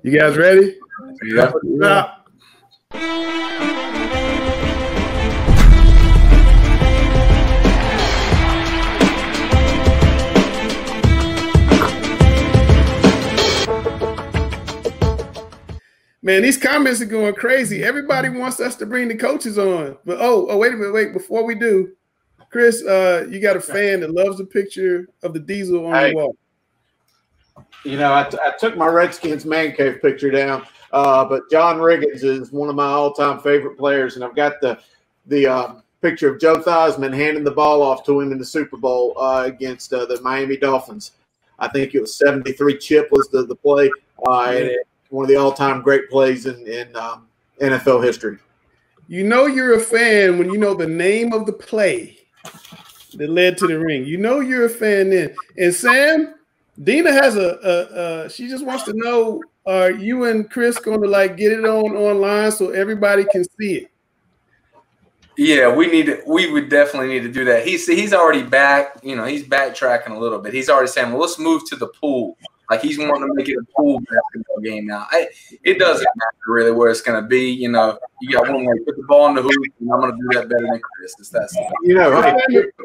You guys ready? Yeah. Man, these comments are going crazy. Everybody wants us to bring the coaches on. But wait a minute, wait. Before we do, Chris, you got a fan that loves the picture of the Diesel on the wall. You know, I took my Redskins man cave picture down, but John Riggins is one of my all-time favorite players, and I've got the picture of Joe Theismann handing the ball off to him in the Super Bowl against the Miami Dolphins. I think it was 73 chip was the play, and one of the all-time great plays in NFL history. You know you're a fan when you know the name of the play that led to the ring. You know you're a fan then. And Sam, Dina has she just wants to know, are you and Chris going to like get it online so everybody can see it? Yeah, we would definitely need to do that. He's already back, you know, he's backtracking a little bit. He's already saying, well, let's move to the pool. Like he's wanting to make it a pool basketball game now. It doesn't matter really where it's going to be. You know, you got one way to put the ball in the hoop, and I'm going to do that better than Chris. It's that simple. You know,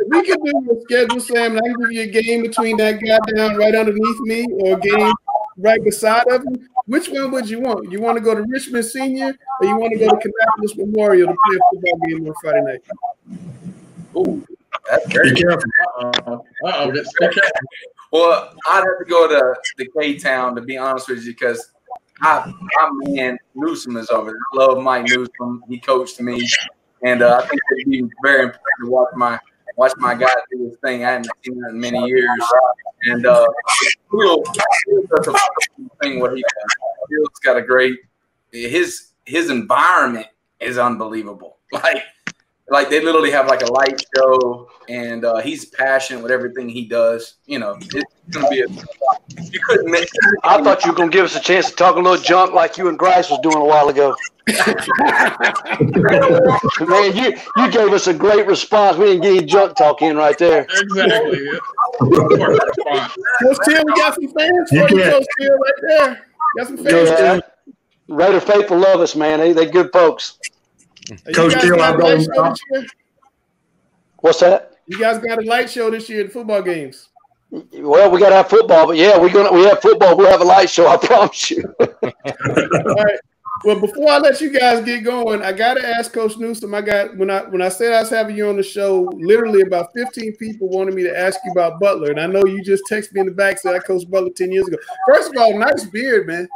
we can do your schedule, Sam, and I can give you a game between that guy down right underneath me or a game right beside of him. Which one would you want? You want to go to Richmond Senior or you want to go to Kannapolis Memorial to play a football game on Friday night? Ooh, that's very be careful. Well, I'd have to go to the K-Town, to be honest with you, because my man Newsome is over there. I love Mike Newsome. He coached me, and I think it'd be very important to watch my guy do his thing. I haven't seen that in many years, and Phil's such a thing what he does. Phil's got a great his environment is unbelievable. Like they literally have like a light show, and he's passionate with everything he does. You know, it's gonna be you couldn't miss. I thought you were gonna give us a chance to talk a little junk like you and Grice was doing a while ago. Man, you gave us a great response. We didn't get any junk talk in right there. Exactly. Coach Tim, we got some fans for you, Coach Tim, right there. Got some fans. Yeah. Raider faithful love us, man. They good folks. Coach Tim, what's that? You guys got a light show this year at the football games. Well, we got to have football, but yeah, we have football. We'll have a light show. I promise you. All right. Well, before I let you guys get going, I got to ask Coach Newsome. When I said I was having you on the show, literally about 15 people wanted me to ask you about Butler, and I know you just texted me in the back said I coached Butler 10 years ago. First of all, nice beard, man.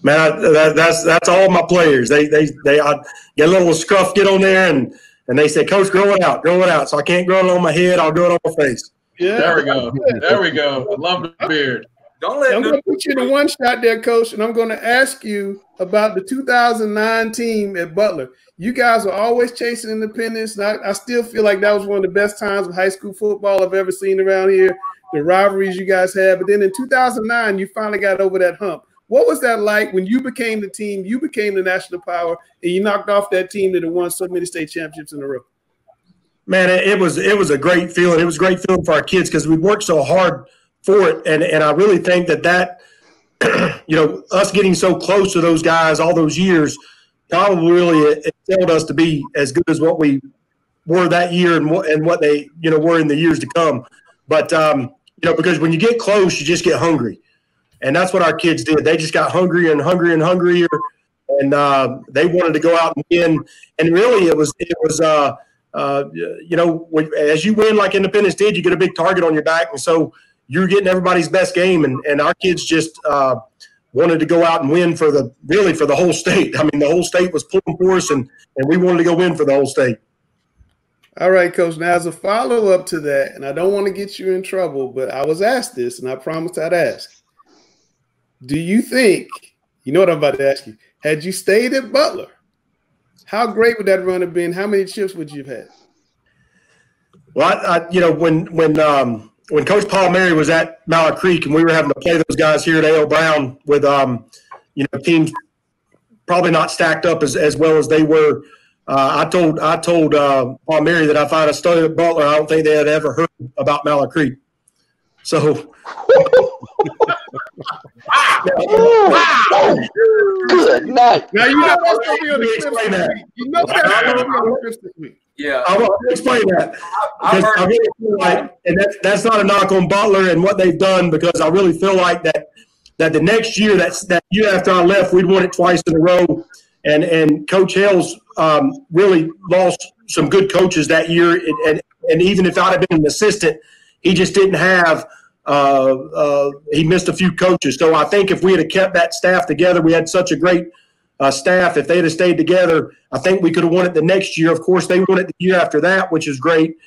Man, that's all my players. They get a little scruff, get on there, and they say, Coach, grow it out. So I can't grow it on my head. I'll grow it on my face. Yeah, there we go. There we go. I love the beard. I'm going to put you in a one shot there, Coach, and I'm going to ask you about the 2009 team at Butler. You guys are always chasing independence, and I still feel like that was one of the best times of high school football I've ever seen around here. The rivalries you guys had, but then in 2009, you finally got over that hump. What was that like when you became the team, you became the national power, and you knocked off that team that had won so many state championships in a row? Man, it was a great feeling. It was a great feeling for our kids because we worked so hard for it, and I really think that you know, us getting so close to those guys all those years probably really enabled us to be as good as what we were that year and what they were in the years to come. But you know, because when you get close, you just get hungry. And that's what our kids did. They just got hungrier and hungrier and hungrier, and they wanted to go out and win. And really, it was you know, as you win like Independence did, you get a big target on your back, and so you're getting everybody's best game. And our kids just wanted to go out and win for the whole state. I mean, the whole state was pulling for us, and we wanted to go win for the whole state. All right, Coach. Now, as a follow-up to that, and I don't want to get you in trouble, but I was asked this, and I promised I'd ask. Do you think, you know what I'm about to ask you, had you stayed at Butler, how great would that run have been? How many chips would you have had? Well, you know, when Coach Paul Mary was at Mallard Creek and we were having to play those guys here at A.L. Brown with, you know, teams probably not stacked up as well as they were, I told Paul Mary that if I'd have studied at Butler, I don't think they had ever heard about Mallard Creek. So – Wow. Good night. Now, you know that's going to be on the clips this week. You know that's going to be on the clips this week. Yeah. I want to explain that. Because I really feel like, and that's not a knock on Butler and what they've done, because I really feel like that the next year, that year after I left, we'd won it twice in a row. And Coach Hales really lost some good coaches that year. And even if I'd have been an assistant, he just didn't have he missed a few coaches. So I think if we had kept that staff together, we had such a great staff. If they'd have stayed together, I think we could have won it the next year. Of course, they won it the year after that, which is great.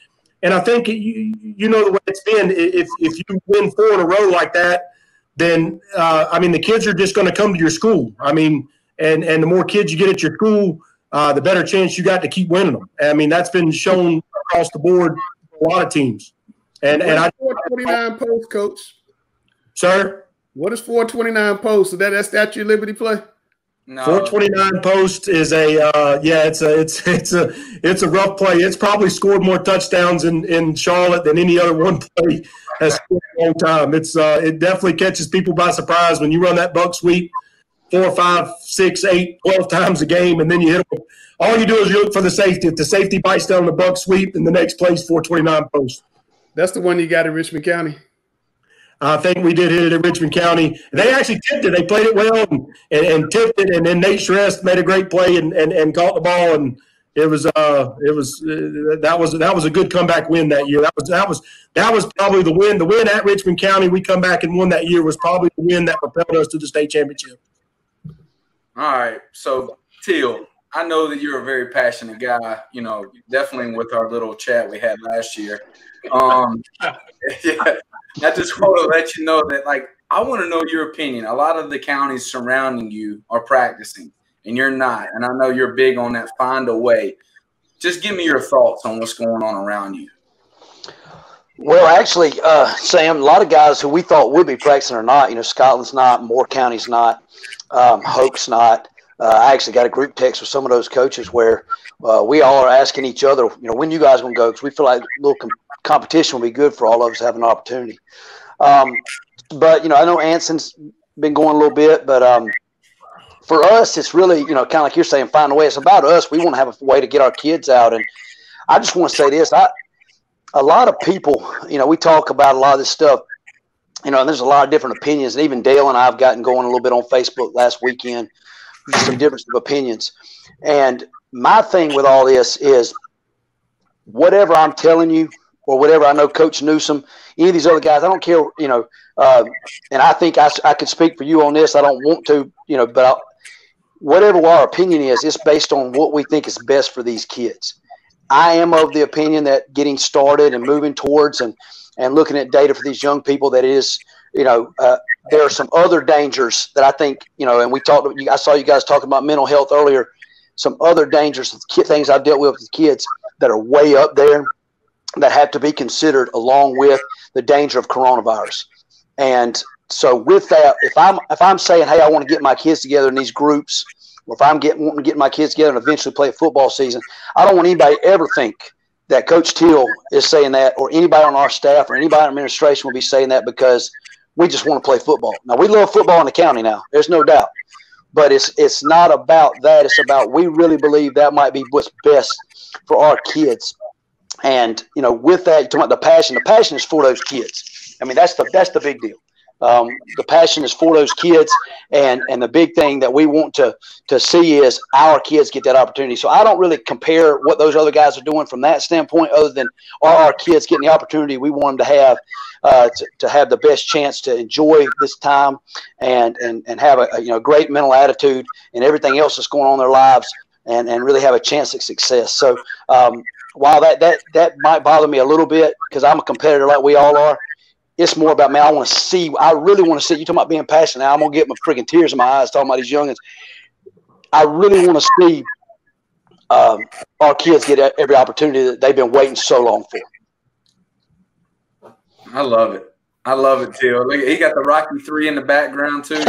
And I think you know the way it's been. If you win 4 in a row like that, then I mean the kids are just going to come to your school. I mean, and the more kids you get at your school, the better chance you got to keep winning them. I mean that's been shown across the board for a lot of teams. And I 429 post, Coach. Sir, what is 429 post? Is that Statue of Liberty play? No. 429 post is it's a rough play. It's probably scored more touchdowns in Charlotte than any other one play has scored in a long time. It definitely catches people by surprise when you run that buck sweep 4, 5, 6, 8, 12 times a game, and then you hit them. All you do is you look for the safety. If the safety bites down the buck sweep, then the next play is 429 post. That's the one you got in Richmond County. I think we did hit it in Richmond County. They actually tipped it. They played it well and tipped it, and then Nate Shrest made a great play and caught the ball, and that was a good comeback win that year. That was probably the win. The win at Richmond County, we come back and won that year, was probably the win that propelled us to the state championship. All right, so Teal, I know that you're a very passionate guy. You know, definitely with our little chat we had last year. Yeah. I just want to let you know that, like, I want to know your opinion. A lot of the counties surrounding you are practicing, and you're not. And I know you're big on that find a way. Just give me your thoughts on what's going on around you. Well, actually, Sam, a lot of guys who we thought would be practicing are not. You know, Scotland's not, Moore County's not, Hope's not. I actually got a group text with some of those coaches where we all are asking each other, you know, when you guys going to go? Because we feel like a little competition will be good for all of us to have an opportunity. But, you know, I know Anson's been going a little bit, but for us, it's really, you know, kind of like you're saying, find a way. It's about us. We want to have a way to get our kids out. And I just want to say this. A lot of people, you know, we talk about a lot of this stuff, you know, and there's a lot of different opinions. And even Dale and I have gotten going a little bit on Facebook last weekend, some difference of opinions. And my thing with all this is whatever I'm telling you or whatever I know Coach Newsome, any of these other guys, I don't care, you know, and I think I could speak for you on this. I don't want to, you know, but whatever our opinion is, it's based on what we think is best for these kids. I am of the opinion that getting started and moving towards and looking at data for these young people, that it is, you know, there are some other dangers that I think, you know, and I saw you guys talking about mental health earlier, some other dangers, things I've dealt with kids that are way up there that have to be considered along with the danger of coronavirus. And so with that, if I'm saying, hey, I want to get my kids together in these groups, or if I'm wanting to get my kids together and eventually play a football season, I don't want anybody to ever think that Coach Teal is saying that, or anybody on our staff or anybody in administration will be saying that because we just want to play football. Now, we love football in the county now. There's no doubt. But it's not about that. It's about we really believe that might be what's best for our kids. And, you know, with that, you're talking about the passion. The passion is for those kids. I mean, that's the big deal. The passion is for those kids, and the big thing that we want to see is our kids get that opportunity. So I don't really compare what those other guys are doing from that standpoint, other than are our kids getting the opportunity we want them to have the best chance to enjoy this time and have a great mental attitude and everything else that's going on in their lives, and really have a chance at success. So while that might bother me a little bit because I'm a competitor like we all are, it's more about, man, I really want to see, you talking about being passionate. I'm going to get my freaking tears in my eyes talking about these youngins. I really want to see our kids get every opportunity that they've been waiting so long for. I love it. I love it, too. Look, he got the Rocky 3 in the background, too.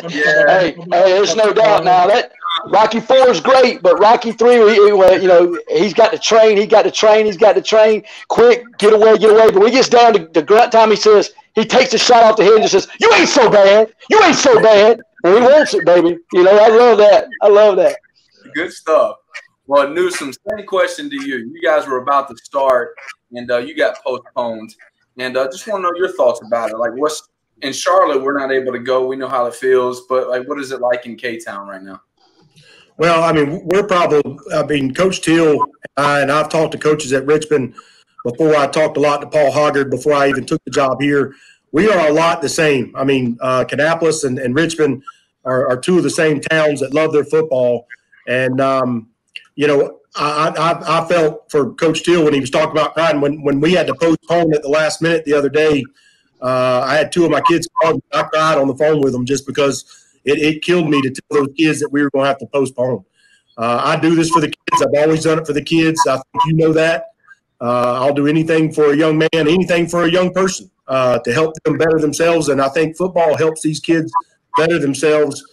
Yeah. Hey, there's no doubt now. That Rocky 4 is great, but Rocky 3, he's got to train. He's got to train. Quick, get away. But when he gets down to grunt time, he says, he takes a shot off the head and just says, "You ain't so bad. You ain't so bad." And he wants it, baby. You know, I love that. I love that. Good stuff. Well, Newsome, same question to you. You guys were about to start, and you got postponed. And just want to know your thoughts about it. Like, what's in Charlotte? We're not able to go. We know how it feels, but like, what is it like in K-Town right now? Well, I mean, Coach Teal and I've talked to coaches at Richmond before. I talked a lot to Paul Hoggard before I even took the job here. We are a lot the same. I mean, Kannapolis and Richmond are two of the same towns that love their football. And, you know, I felt for Coach Teal when he was talking about crying, when we had to postpone at the last minute the other day, I had two of my kids call me. I cried on the phone with them just because it killed me to tell those kids that we were going to have to postpone. I do this for the kids. I've always done it for the kids. I think you know that. I'll do anything for a young man, anything for a young person to help them better themselves. And I think football helps these kids better themselves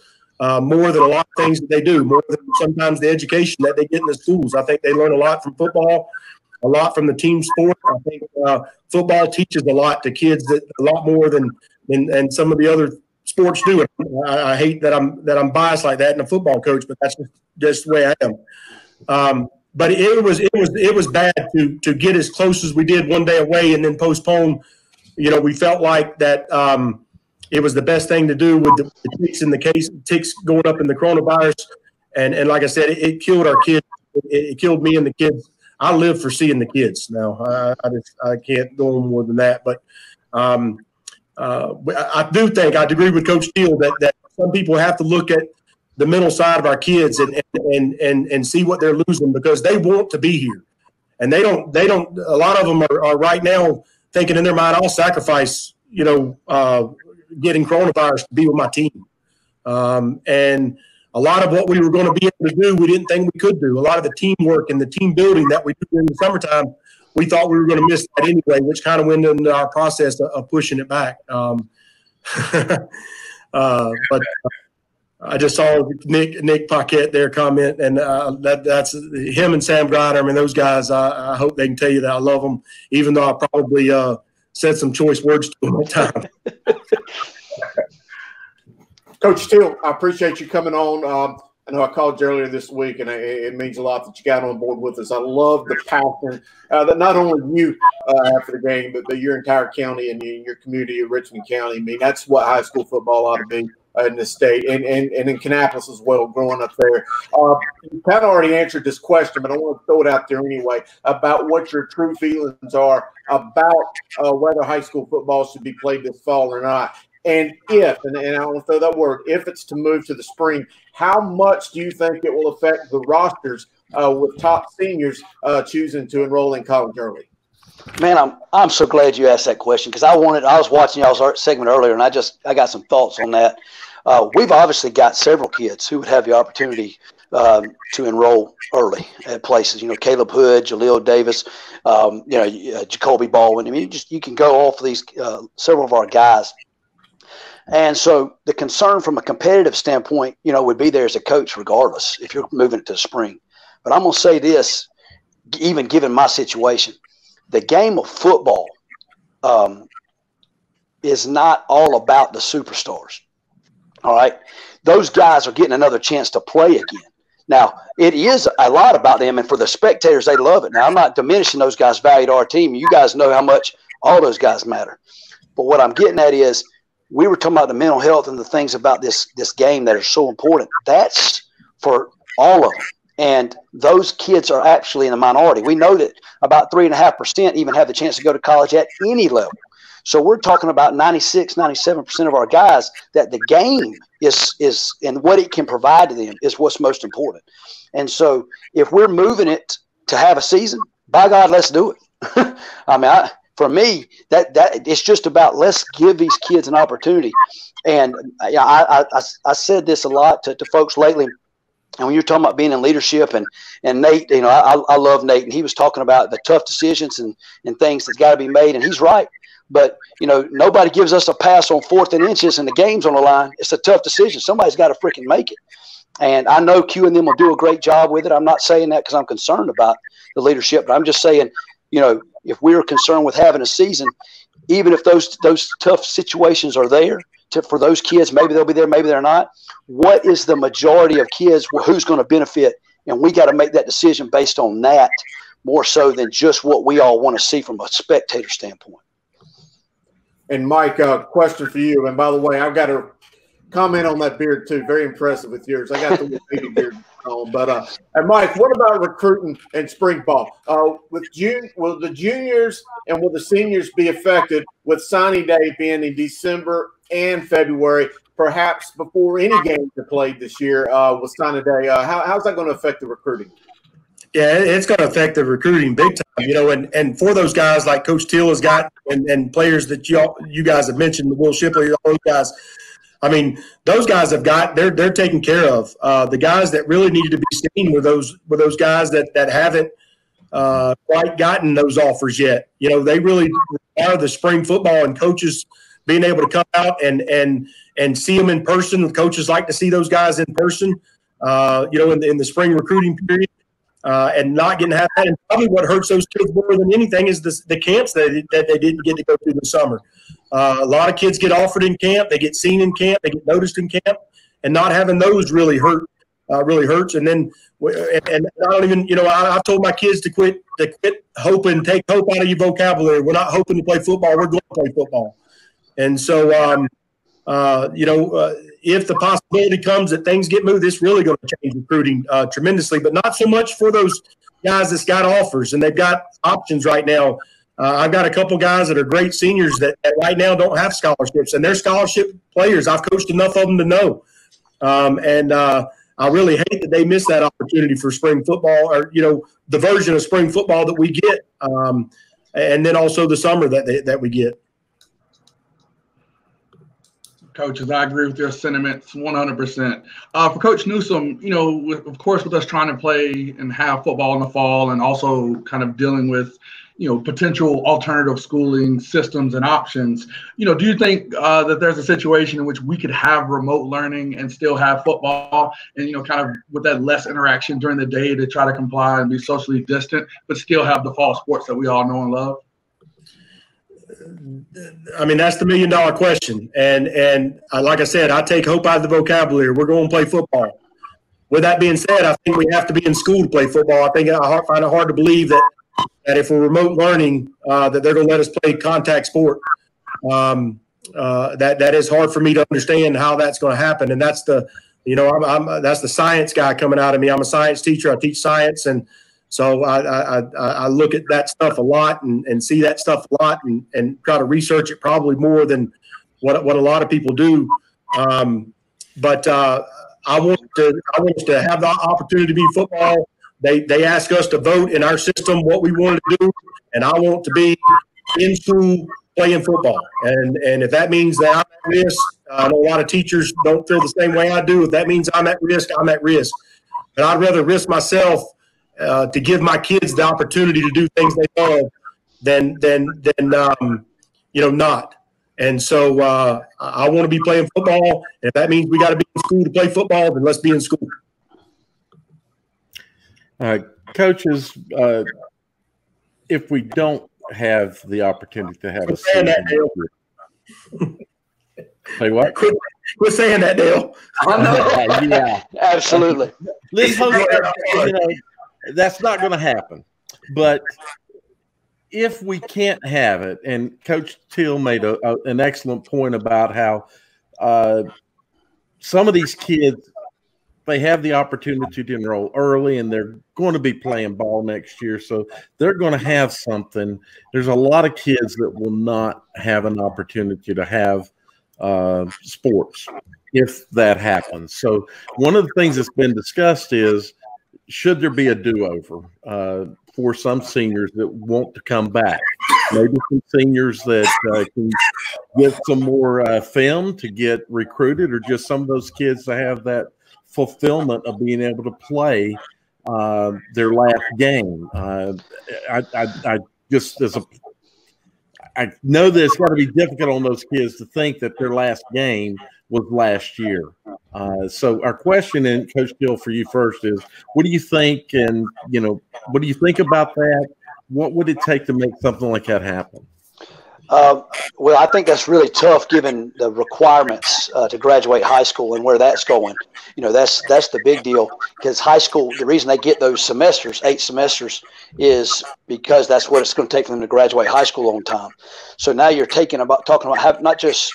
more than a lot of things that they do, more than sometimes the education that they get in the schools. I think they learn a lot from football, a lot from the team sport. I think football teaches a lot to kids, that a lot more than some of the other sports do. I hate that I'm biased like that and a football coach, but that's just the way I am. But it was bad to get as close as we did one day away and then postpone. You know, we felt like that it was the best thing to do with the ticks in the case, ticks going up in the coronavirus. And like I said, it killed our kids. It killed me and the kids. I live for seeing the kids now. I can't go on more than that. But I do think I agree with Coach Teal that some people have to look at the mental side of our kids and see what they're losing, because they want to be here, and they don't. A lot of them are right now thinking in their mind, I'll sacrifice, getting coronavirus to be with my team. And a lot of what we were going to be able to do, we didn't think we could do. A lot of the teamwork and the team building that we do in the summertime, we thought we were going to miss that anyway, which kind of went into our process of pushing it back. But I just saw Nick Paquette there comment, and that's him and Sam Griner. I mean, those guys, I hope they can tell you that I love them, even though I probably said some choice words to them at times. Coach Teal, I appreciate you coming on. I know I called you earlier this week, and it means a lot that you got on board with us. I love the passion that not only you have for the game, but your entire county and your community of Richmond County. I mean, that's what high school football ought to be in the state, and in Kannapolis as well, growing up there. You kind of already answered this question, but I want to throw it out there anyway, about what your true feelings are about whether high school football should be played this fall or not. And if, and I want to throw that word, if it's to move to the spring, how much do you think it will affect the rosters with top seniors choosing to enroll in college early? Man, I'm so glad you asked that question, because I was watching y'all's segment earlier, and I got some thoughts on that. We've obviously got several kids who would have the opportunity to enroll early at places. You know, Caleb Hood, Jaleel Davis, Jacoby Baldwin. I mean, you can go off of these several of our guys. And so the concern from a competitive standpoint, would be there as a coach regardless if you're moving it to the spring. But I'm going to say this, even given my situation, the game of football is not all about the superstars. All right. Those guys are getting another chance to play again. Now, it is a lot about them, and for the spectators, they love it. Now, I'm not diminishing those guys' value to our team. You guys know how much all those guys matter. But what I'm getting at is, we were talking about the mental health and the things about this game that are so important. That's for all of them. And those kids are actually in the minority. We know that about 3.5% even have the chance to go to college at any level. So we're talking about 96, 97% of our guys that the game is and what it can provide to them is what's most important. And so if we're moving it to have a season, by God, let's do it. I mean, for me, that it's just about, let's give these kids an opportunity. And I said this a lot to folks lately. And when you're talking about being in leadership, and Nate, I love Nate, and he was talking about the tough decisions and things that's got to be made, and he's right. But, nobody gives us a pass on 4th and inches and the game's on the line. It's a tough decision. Somebody's got to freaking make it. And I know Q and them will do a great job with it. I'm not saying that because I'm concerned about the leadership, but I'm just saying, if we were concerned with having a season, even if those tough situations are there for those kids, maybe they'll be there, maybe they're not. What is the majority of kids who's going to benefit? And we got to make that decision based on that more so than just what we all want to see from a spectator standpoint. And Mike, question for you. And by the way, I've got to comment on that beard too. Very impressive with yours. I got the baby beard on. But and Mike, what about recruiting and spring ball? Will the juniors and will the seniors be affected with signing day being in December and February, perhaps before any games are played this year with signing day? How's that going to affect the recruiting? Yeah, it's going to affect the recruiting big time, and for those guys like Coach Teal has got and players that you guys have mentioned, Will Shipley, all those guys. I mean, those guys have got they're taken care of. The guys that really needed to be seen were those guys that haven't quite gotten those offers yet. They really are the spring football, and coaches being able to come out and see them in person. Coaches like to see those guys in person. In the spring recruiting period. And not getting to have that. And probably what hurts those kids more than anything is the camps that they didn't get to go through the summer. A lot of kids get offered in camp, they get seen in camp, they get noticed in camp, and not having those really hurts. And then, and I don't even, I've told my kids to quit hoping, take hope out of your vocabulary. We're not hoping to play football, we're going to play football. And so, if the possibility comes that things get moved, it's really going to change recruiting tremendously, but not so much for those guys that's got offers and they've got options right now. I've got a couple guys that are great seniors that right now don't have scholarships, and they're scholarship players. I've coached enough of them to know. I really hate that they miss that opportunity for spring football, or, the version of spring football that we get, and then also the summer that we get. Coaches, I agree with your sentiments 100%. For Coach Newsome, of course, with us trying to play and have football in the fall and also kind of dealing with, potential alternative schooling systems and options, do you think that there's a situation in which we could have remote learning and still have football and, kind of with that less interaction during the day to try to comply and be socially distant, but still have the fall sports that we all know and love? I mean, that's the $1 million question. And like I said, I take hope out of the vocabulary. We're going to play football. With that being said, I think we have to be in school to play football. I think I find it hard to believe that if we're remote learning, that they're going to let us play contact sport. That is hard for me to understand how that's going to happen. And that's that's the science guy coming out of me. I'm a science teacher. I teach science, and so I look at that stuff a lot and see that stuff a lot and try to research it probably more than what a lot of people do. But I want us to have the opportunity to be football. They ask us to vote in our system what we want to do, and I want to be in school playing football. And if that means that I'm at risk, I know a lot of teachers don't feel the same way I do. If that means I'm at risk, I'm at risk. But I'd rather risk myself to give my kids the opportunity to do things they love than not. And so I want to be playing football. And if that means we got to be in school to play football, then let's be in school. Coaches, if we don't have the opportunity to have a season, say what? Quit saying that, Dale. Yeah, absolutely. Let's hope that's not going to happen. But if we can't have it, and Coach Teal made an excellent point about how some of these kids, they have the opportunity to enroll early, and they're going to be playing ball next year, so they're going to have something. There's a lot of kids that will not have an opportunity to have sports if that happens. So one of the things that's been discussed is, should there be a do-over for some seniors that want to come back? Maybe some seniors that can get some more film to get recruited, or just some of those kids that have that fulfillment of being able to play their last game. I know that it's got to be difficult on those kids to think that their last game was last year. So our question, and Coach Gill, for you first, is what do you think? And what do you think about that? What would it take to make something like that happen? Well, I think that's really tough given the requirements to graduate high school and where that's going. That's the big deal, because high school, the reason they get those semesters, 8 semesters, is because that's what it's going to take for them to graduate high school on time. So now you're talking about not just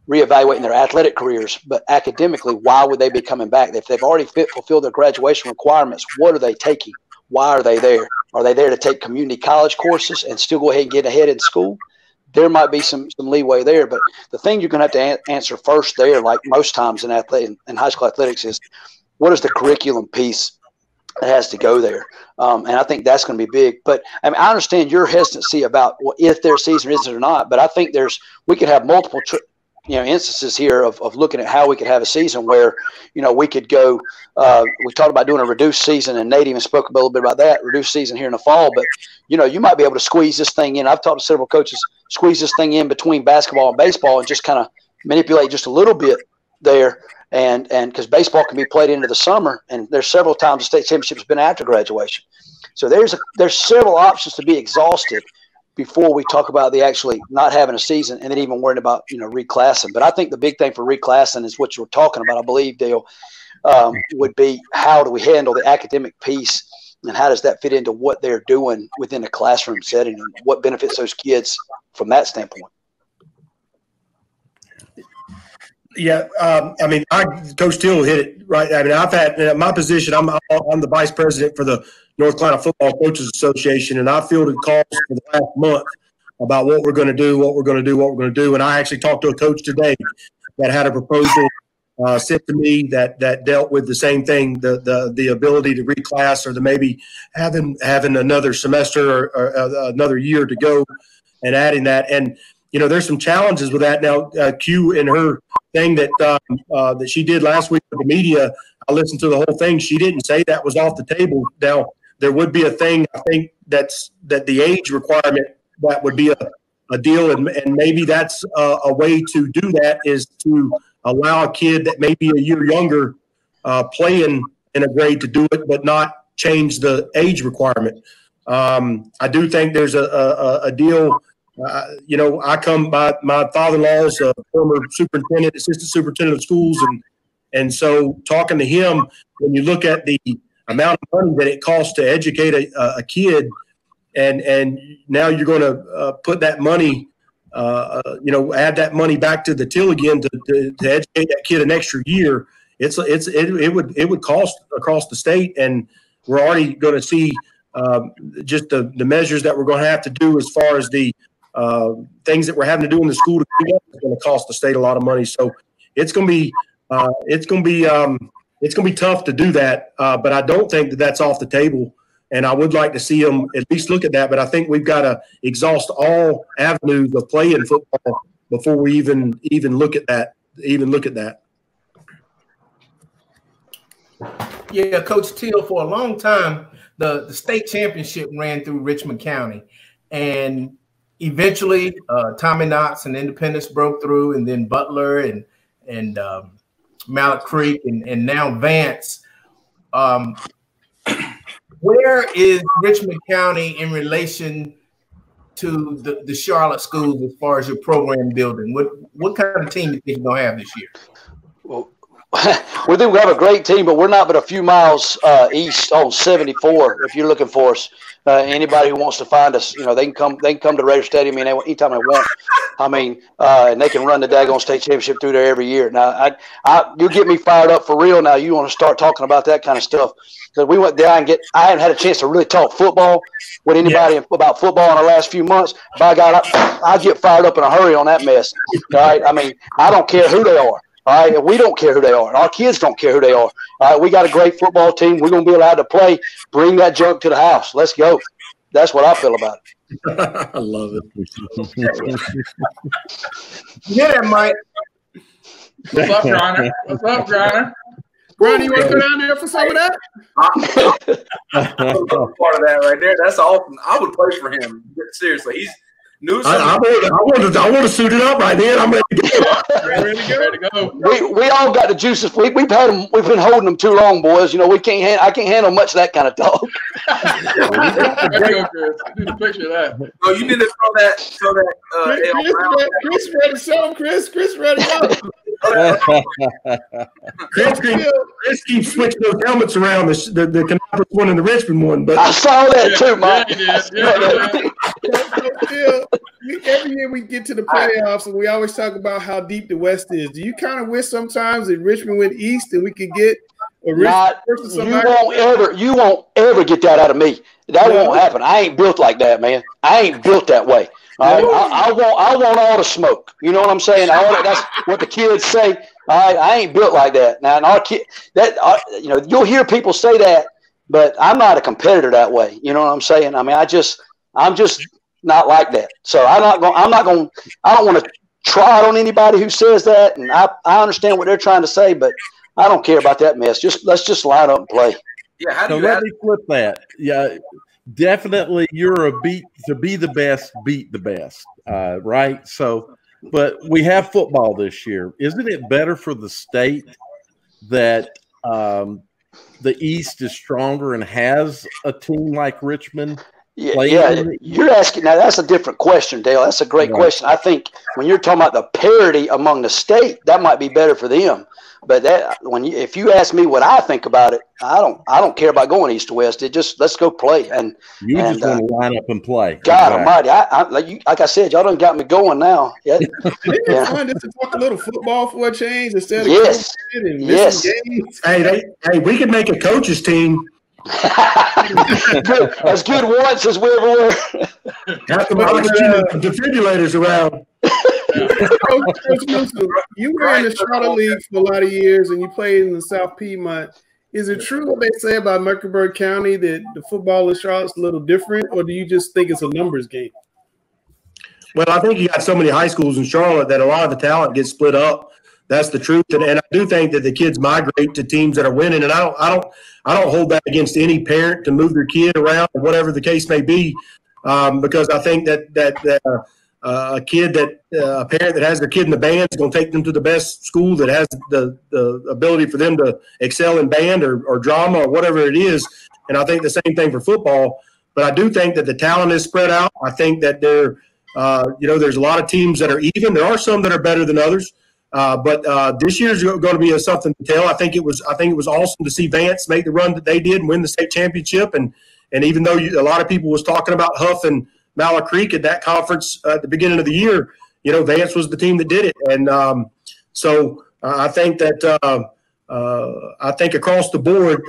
reevaluating their athletic careers, but academically, why would they be coming back? If they've already fulfilled their graduation requirements, what are they taking? Why are they there? Are they there to take community college courses and still go ahead and get ahead in school? There might be some leeway there, but the thing you're going to have to answer first there, like most times in high school athletics, is what is the curriculum piece that has to go there? And I think that's going to be big. But I mean, I understand your hesitancy about if their season is or not, but I think we could have multiple instances here of looking at how we could have a season where, we could go, we talked about doing a reduced season, and Nate even spoke a little bit about that, reduced season here in the fall, but, you might be able to squeeze this thing in. I've talked to several coaches, squeeze this thing in between basketball and baseball and just kind of manipulate just a little bit there. And because baseball can be played into the summer, and there's several times the state championship has been after graduation. So there's several options to be exhausted before we talk about the actually not having a season and then even worrying about, reclassing. But I think the big thing for reclassing is what you're talking about, I believe, Dale, would be how do we handle the academic piece and how does that fit into what they're doing within a classroom setting and what benefits those kids from that standpoint. Yeah, I mean, Coach Steele hit it right. I mean, I've had in my position. I'm the vice president for the North Carolina Football Coaches Association, and I fielded calls for the last month about what we're going to do, And I actually talked to a coach today that had a proposal sent to me that dealt with the same thing, the ability to reclass or to maybe having another semester or another year to go, and adding that. And there's some challenges with that now. Q in her thing that she did last week with the media, I listened to the whole thing. She didn't say that was off the table. Now, there would be a thing, I think, that the age requirement, that would be a deal, and maybe that's a way to do that, is to allow a kid that may be a year younger playing in a grade to do it, but not change the age requirement. I do think there's a deal. My father-in-law is a former assistant superintendent of schools, and so talking to him, when you look at the amount of money that it costs to educate a kid, and now you're going to put that money, add that money back to the till again to educate that kid an extra year. It would cost across the state, and we're already going to see just the measures that we're going to have to do as far as the things that we're having to do in the school to clean up is going to cost the state a lot of money. So it's going to be tough to do that. But I don't think that that's off the table. And I would like to see them at least look at that. But I think we've got to exhaust all avenues of playing football before we even look at that. Yeah, Coach Teal, for a long time, the state championship ran through Richmond County, and eventually Tommy Knox and Independence broke through, and then Butler and Mallet Creek, and now Vance. Where is Richmond County in relation to the Charlotte schools as far as your program building? What kind of team do you think you're going to have this year? Well, we think we have a great team, but we're not but a few miles east on 74. If you're looking for us, anybody who wants to find us, they can come to Raider Stadium anytime they want. I mean, and they can run the daggone state championship through there every year. Now, you get me fired up for real. Now you want to start talking about that kind of stuff, because we went down and I haven't had a chance to really talk football with anybody about football in the last few months. By God, I get fired up in a hurry on that mess. All right, I mean, I don't care who they are. All right, we don't care who they are. Our kids don't care who they are. All right, we got a great football team. We're going to be allowed to play. Bring that junk to the house. Let's go. That's what I feel about it. I love it. Yeah, Mike. What's up, Griner? What's up, Griner? Griner, you want to go down there for some of that? Part of that right there. That's awesome. I would play for him. Seriously, he's Newsome. I want to suit it up right then. I'm ready to go. Ready to go. We all got the juices. We've had them. We've been holding them too long, boys. You know, I can't handle much of that kind of talk. Need a picture of that. Oh, you need to throw that. Chris ready to sell. Chris ready to go. Chris keeps switching those helmets around, the Canapolis one and the Richmond one. But I saw that too, Mike. Every year we get to the playoffs, and we always talk about how deep the West is. Do you kind of wish sometimes that Richmond went East and we could get a Richmond? You won't ever get that out of me. That won't happen. I ain't built like that, man. I ain't built that way. All right? I want all the smoke. You know what I'm saying? That's what the kids say. All right, I ain't built like that. Now, and our kid, you'll hear people say that, but I'm not a competitor that way. You know what I'm saying? I mean, I'm just not like that. So I don't want to try it on anybody who says that. And I understand what they're trying to say, but I don't care about that mess. Let's just line up and play. Yeah. Let me flip that. Yeah, definitely. You're to be the best, beat the best. Right. So, but we have football this year. Isn't it better for the state that the East is stronger and has a team like Richmond? Yeah, you're asking now. That's a different question, Dale. That's a great question. I think when you're talking about the parity among the state, that might be better for them. But if you ask me what I think about it, I don't care about going east to west. Let's go play. And you just want to line up and play. God Almighty, like I said, y'all done got me going now. Yeah. Isn't it fun just to talk a little football for a change instead of games? Hey, we could make a coach's team. As good once as we ever were. Got the defibrillators around. Coach Newsome, you were in the Charlotte League for a lot of years, and you played in the South Piedmont. Is it true what they say about Mecklenburg County that the football in Charlotte's a little different, or do you just think it's a numbers game? Well, I think you got so many high schools in Charlotte that a lot of the talent gets split up. That's the truth, and I do think that the kids migrate to teams that are winning, and I don't hold that against any parent to move their kid around, or whatever the case may be, because I think that a parent that has their kid in the band is going to take them to the best school that has the ability for them to excel in band or drama or whatever it is, and I think the same thing for football. But I do think that the talent is spread out. I think that there's a lot of teams that are even. There are some that are better than others. But this year's going to be something to tell. I think it was awesome to see Vance make the run that they did and win the state championship. And even though a lot of people was talking about Huff and Malla Creek at that conference at the beginning of the year, Vance was the team that did it. And so I think that I think across the board,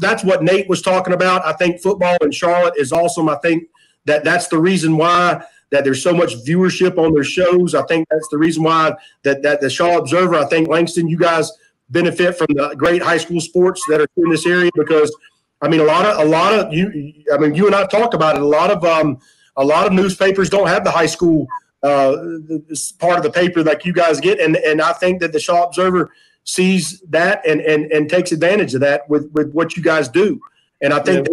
that's what Nate was talking about. I think football in Charlotte is awesome. I think that's the reason why that there's so much viewership on their shows. I think that's the reason why that the Charlotte Observer, I think, Langston, you guys benefit from the great high school sports that are in this area, because I mean, a lot of you and I talked about it. A lot of newspapers don't have the high school part of the paper like you guys get. And I think that the Charlotte Observer sees that and takes advantage of that with what you guys do. And I think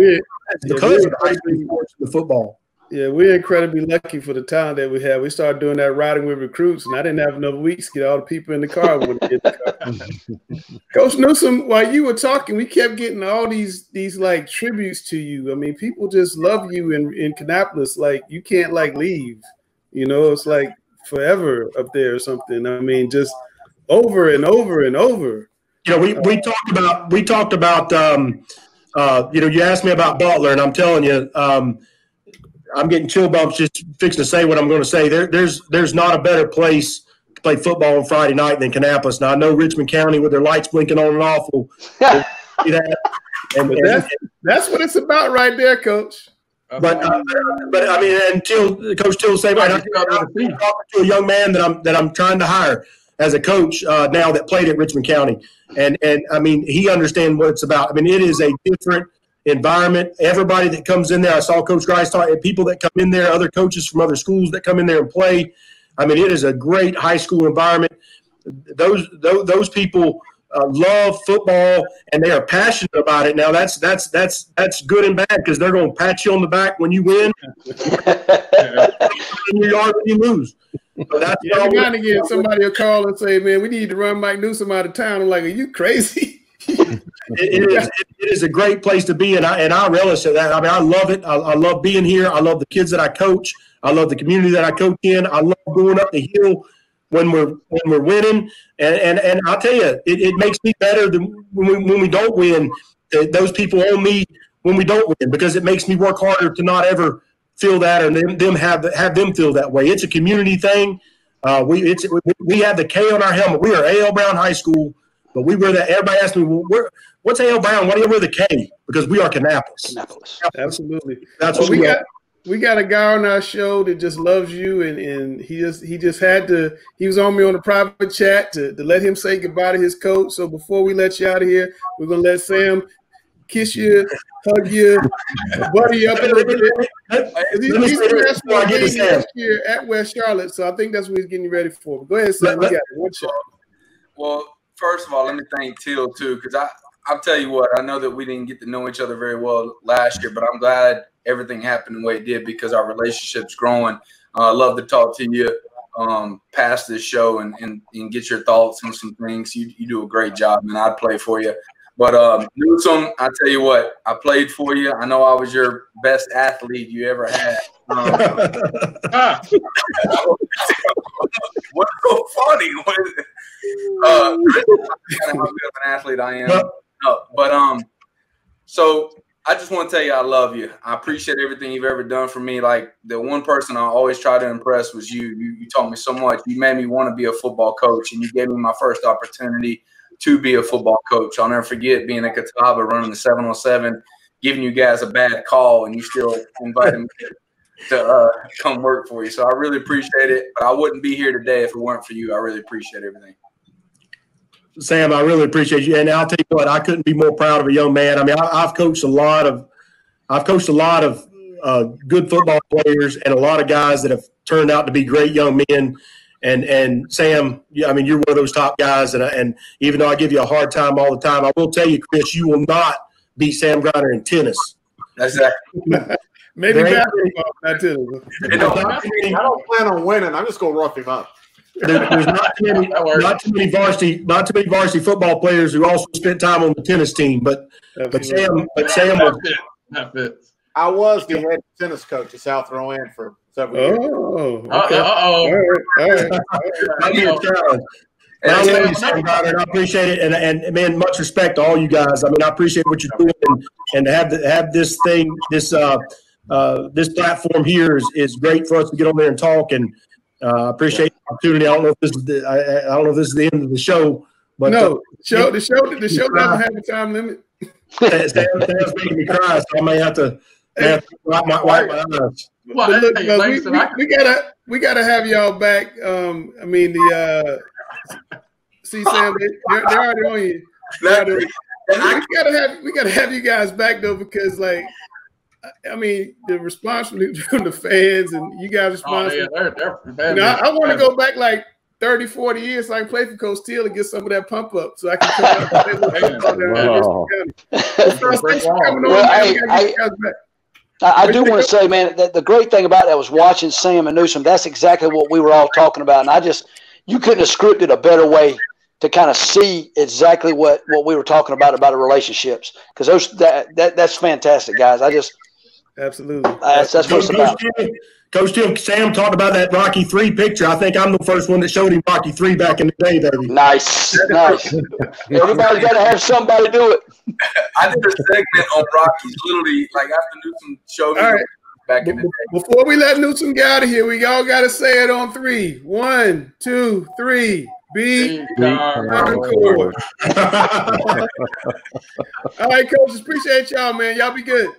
because of the high school sports and the football. Yeah, we're incredibly lucky for the talent that we have. We started doing that riding with recruits, and I didn't have enough weeks to get all the people in the car. Coach Newsome, while you were talking, we kept getting all these like tributes to you. I mean, people just love you in Kannapolis. Like, you can't leave. It's like forever up there or something. I mean, just over and over and over. We talked about you asked me about Butler, and I'm telling you, I'm getting chill bumps just fixing to say what I'm going to say. There's not a better place to play football on Friday night than Kannapolis. Now, I know Richmond County with their lights blinking on and off will see that. That's what it's about right there, Coach. But I mean, until Coach Till say, I'm talking to a young man that I'm trying to hire as a coach now that played at Richmond County, and I mean, he understands what it's about. I mean, it is a different environment. Everybody that comes in there, I saw Coach Grice talk, people that come in there, other coaches from other schools that come in there and play. I mean, it is a great high school environment. Those people love football, and they are passionate about it. Now that's good and bad, because they're going to pat you on the back when you win, in your yard when you lose. Every now and again, somebody will call and say, "Man, we need to run Mike Newsome out of town." I'm like, "Are you crazy?" It is a great place to be, and I relish it. I mean, I love it. I love being here. I love the kids that I coach. I love the community that I coach in. I love going up the hill when we're winning, and I'll tell you, it makes me better than when we don't win. Those people owe me when we don't win, because it makes me work harder to not ever feel that, or them have them feel that way. It's a community thing. We have the K on our helmet. We are A.L. Brown High School, but we wear that. Everybody asks me, well, what's A.L. Brown? Why do you wear the K? Because we are Kannapolis. Absolutely. That's what we got. We got a guy on our show that just loves you, and he just had to. He was on me on a private chat to let him say goodbye to his coach. So before we let you out of here, we're gonna let Sam kiss you, hug you, buddy you up a little bit. He's last year at West Charlotte, so I think that's what he's getting ready for. But go ahead, Sam. You got it. One shot. Well, first of all, let me thank Teal too, because I'll tell you what, I know that we didn't get to know each other very well last year, but I'm glad everything happened the way it did, because our relationship's growing. I love to talk to you past this show and get your thoughts on some things. You do a great job, and I'd play for you. But Newsome, I tell you what, I played for you. I know I was your best athlete you ever had. What's so funny? How good of an athlete I am. So I just want to tell you I love you. I appreciate everything you've ever done for me. Like, the one person I always try to impress was you. You taught me so much. You made me want to be a football coach, and you gave me my first opportunity to be a football coach. I'll never forget being at Catawba running the 707, giving you guys a bad call, and you still invited me to come work for you. So I really appreciate it. But I wouldn't be here today if it weren't for you. I really appreciate everything. Sam, I really appreciate you, and I'll tell you what, I couldn't be more proud of a young man. I mean, I've coached a lot of good football players, and a lot of guys that have turned out to be great young men. And Sam, I mean, you're one of those top guys, and even though I give you a hard time all the time, I will tell you, Chris, you will not beat Sam Griner in tennis. Exactly. Maybe basketball, not tennis. I don't plan on winning. I'm just going to rough him up. There's not too many varsity football players who also spent time on the tennis team, but Sam was. I was the head tennis coach at South Rowan for several years. Okay. All right. I appreciate it, and man, much respect to all you guys. I mean, I appreciate what you're doing, and to have this thing, this platform here is great for us to get on there and talk, and I appreciate the opportunity. I don't know if this is the end of the show, but no, the show doesn't have a time limit. Sam's making me cry, so I may have to wipe my eyes. Well, look, we gotta have y'all back. I mean, see, Sam, they're already on you. We gotta have you guys back though, because like, I mean, the response from the fans and you guys respond. I want to go back like 30, 40 years so I can play for Coach Teal and get some of that pump up so I can come out. I do want to say, man, that the great thing about that was watching Sam and Newsome. That's exactly what we were all talking about. And you couldn't have scripted a better way to kind of see exactly what we were talking about the relationships. Because that's fantastic, guys. Absolutely. That's what it's about. Coach Teal, Sam talked about that Rocky III picture. I think I'm the first one that showed him Rocky III back in the day, baby. Nice. Everybody's got to have somebody do it. I did a segment on Rockies, literally, like after Newsome showed me back in the day. Before we let Newsome get out of here, we all got to say it on 3. 1, 2, 3. Be hardcore. All right, coaches. Appreciate y'all, man. Y'all be good.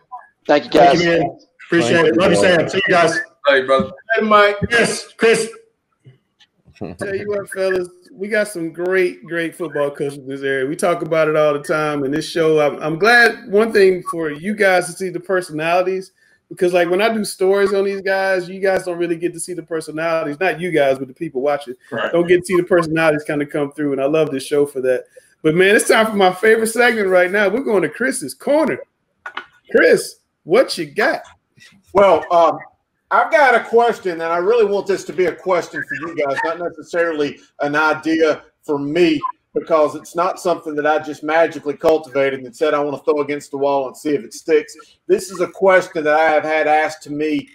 Thank you, guys. Thank you, man. Appreciate it. Love you, Sam. See you guys. Hey, brother. Hey, Mike. Yes, Chris. Tell you what, fellas, we got some great football coaches in this area. We talk about it all the time. In this show, I'm glad, one thing, for you guys to see the personalities, because like when I do stories on these guys, you guys don't really get to see the personalities. Not you guys, but the people watching. Right. Don't get to see the personalities kind of come through, and I love this show for that. But, man, it's time for my favorite segment right now. We're going to Chris's Corner. Chris, what you got? Well, I've got a question, and I really want this to be a question for you guys, not necessarily an idea for me, because it's not something that I just magically cultivated and said I want to throw against the wall and see if it sticks. This is a question that I have had asked to me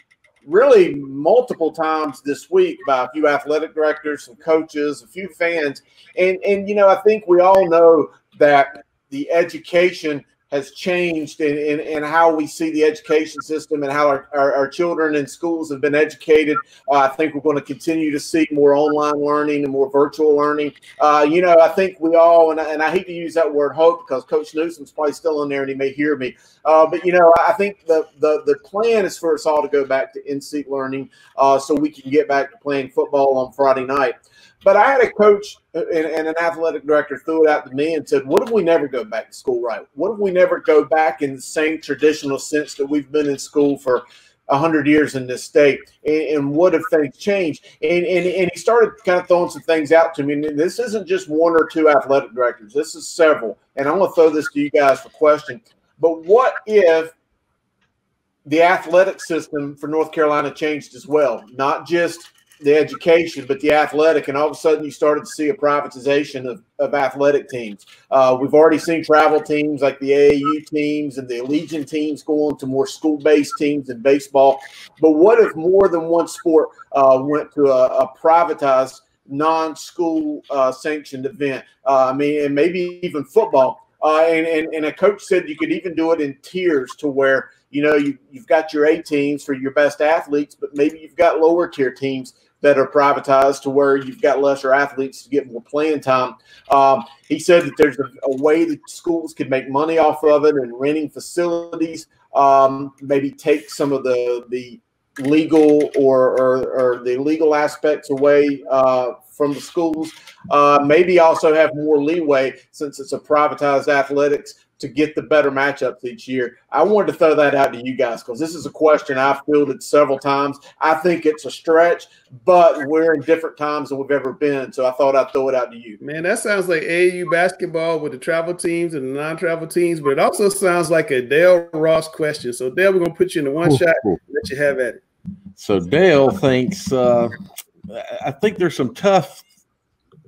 really multiple times this week by a few athletic directors, some coaches, a few fans. And you know, I think we all know that the education has changed in how we see the education system and how our children in schools have been educated. I think we're going to continue to see more online learning and more virtual learning. You know, I think we all, and I hate to use that word hope because Coach Newsome's probably still in there and he may hear me. But, you know, I think the plan is for us all to go back to in-seat learning so we can get back to playing football on Friday night. But I had a coach and an athletic director threw it out to me and said, what if we never go back to school, right? What if we never go back in the same traditional sense that we've been in school for 100 years in this state? And what if things change? And he started kind of throwing some things out to me. And this isn't just one or two athletic directors. This is several. And I'm going to throw this to you guys for question. But what if the athletic system for North Carolina changed as well? Not just the education, but the athletic, and all of a sudden you started to see a privatization of athletic teams. We've already seen travel teams like the AAU teams and the Allegiant teams go on to more school-based teams in baseball. But what if more than one sport went to a privatized, non-school sanctioned event? I mean, and maybe even football. And a coach said you could even do it in tiers to where, you know, you've got your A teams for your best athletes, but maybe you've got lower tier teams that are privatized to where you've got lesser athletes to get more playing time. He said that there's a way that schools could make money off of it and renting facilities, maybe take some of the legal or the legal aspects away from the schools. Maybe also have more leeway since it's a privatized athletics to get the better matchups each year. I wanted to throw that out to you guys because this is a question I've fielded several times. I think it's a stretch, but we're in different times than we've ever been, so I thought I'd throw it out to you. Man, that sounds like AAU basketball with the travel teams and the non-travel teams, but it also sounds like a Dale Ross question. So, Dale, we're going to put you in the one shot and let you have at it. So, Dale thinks I think there's some tough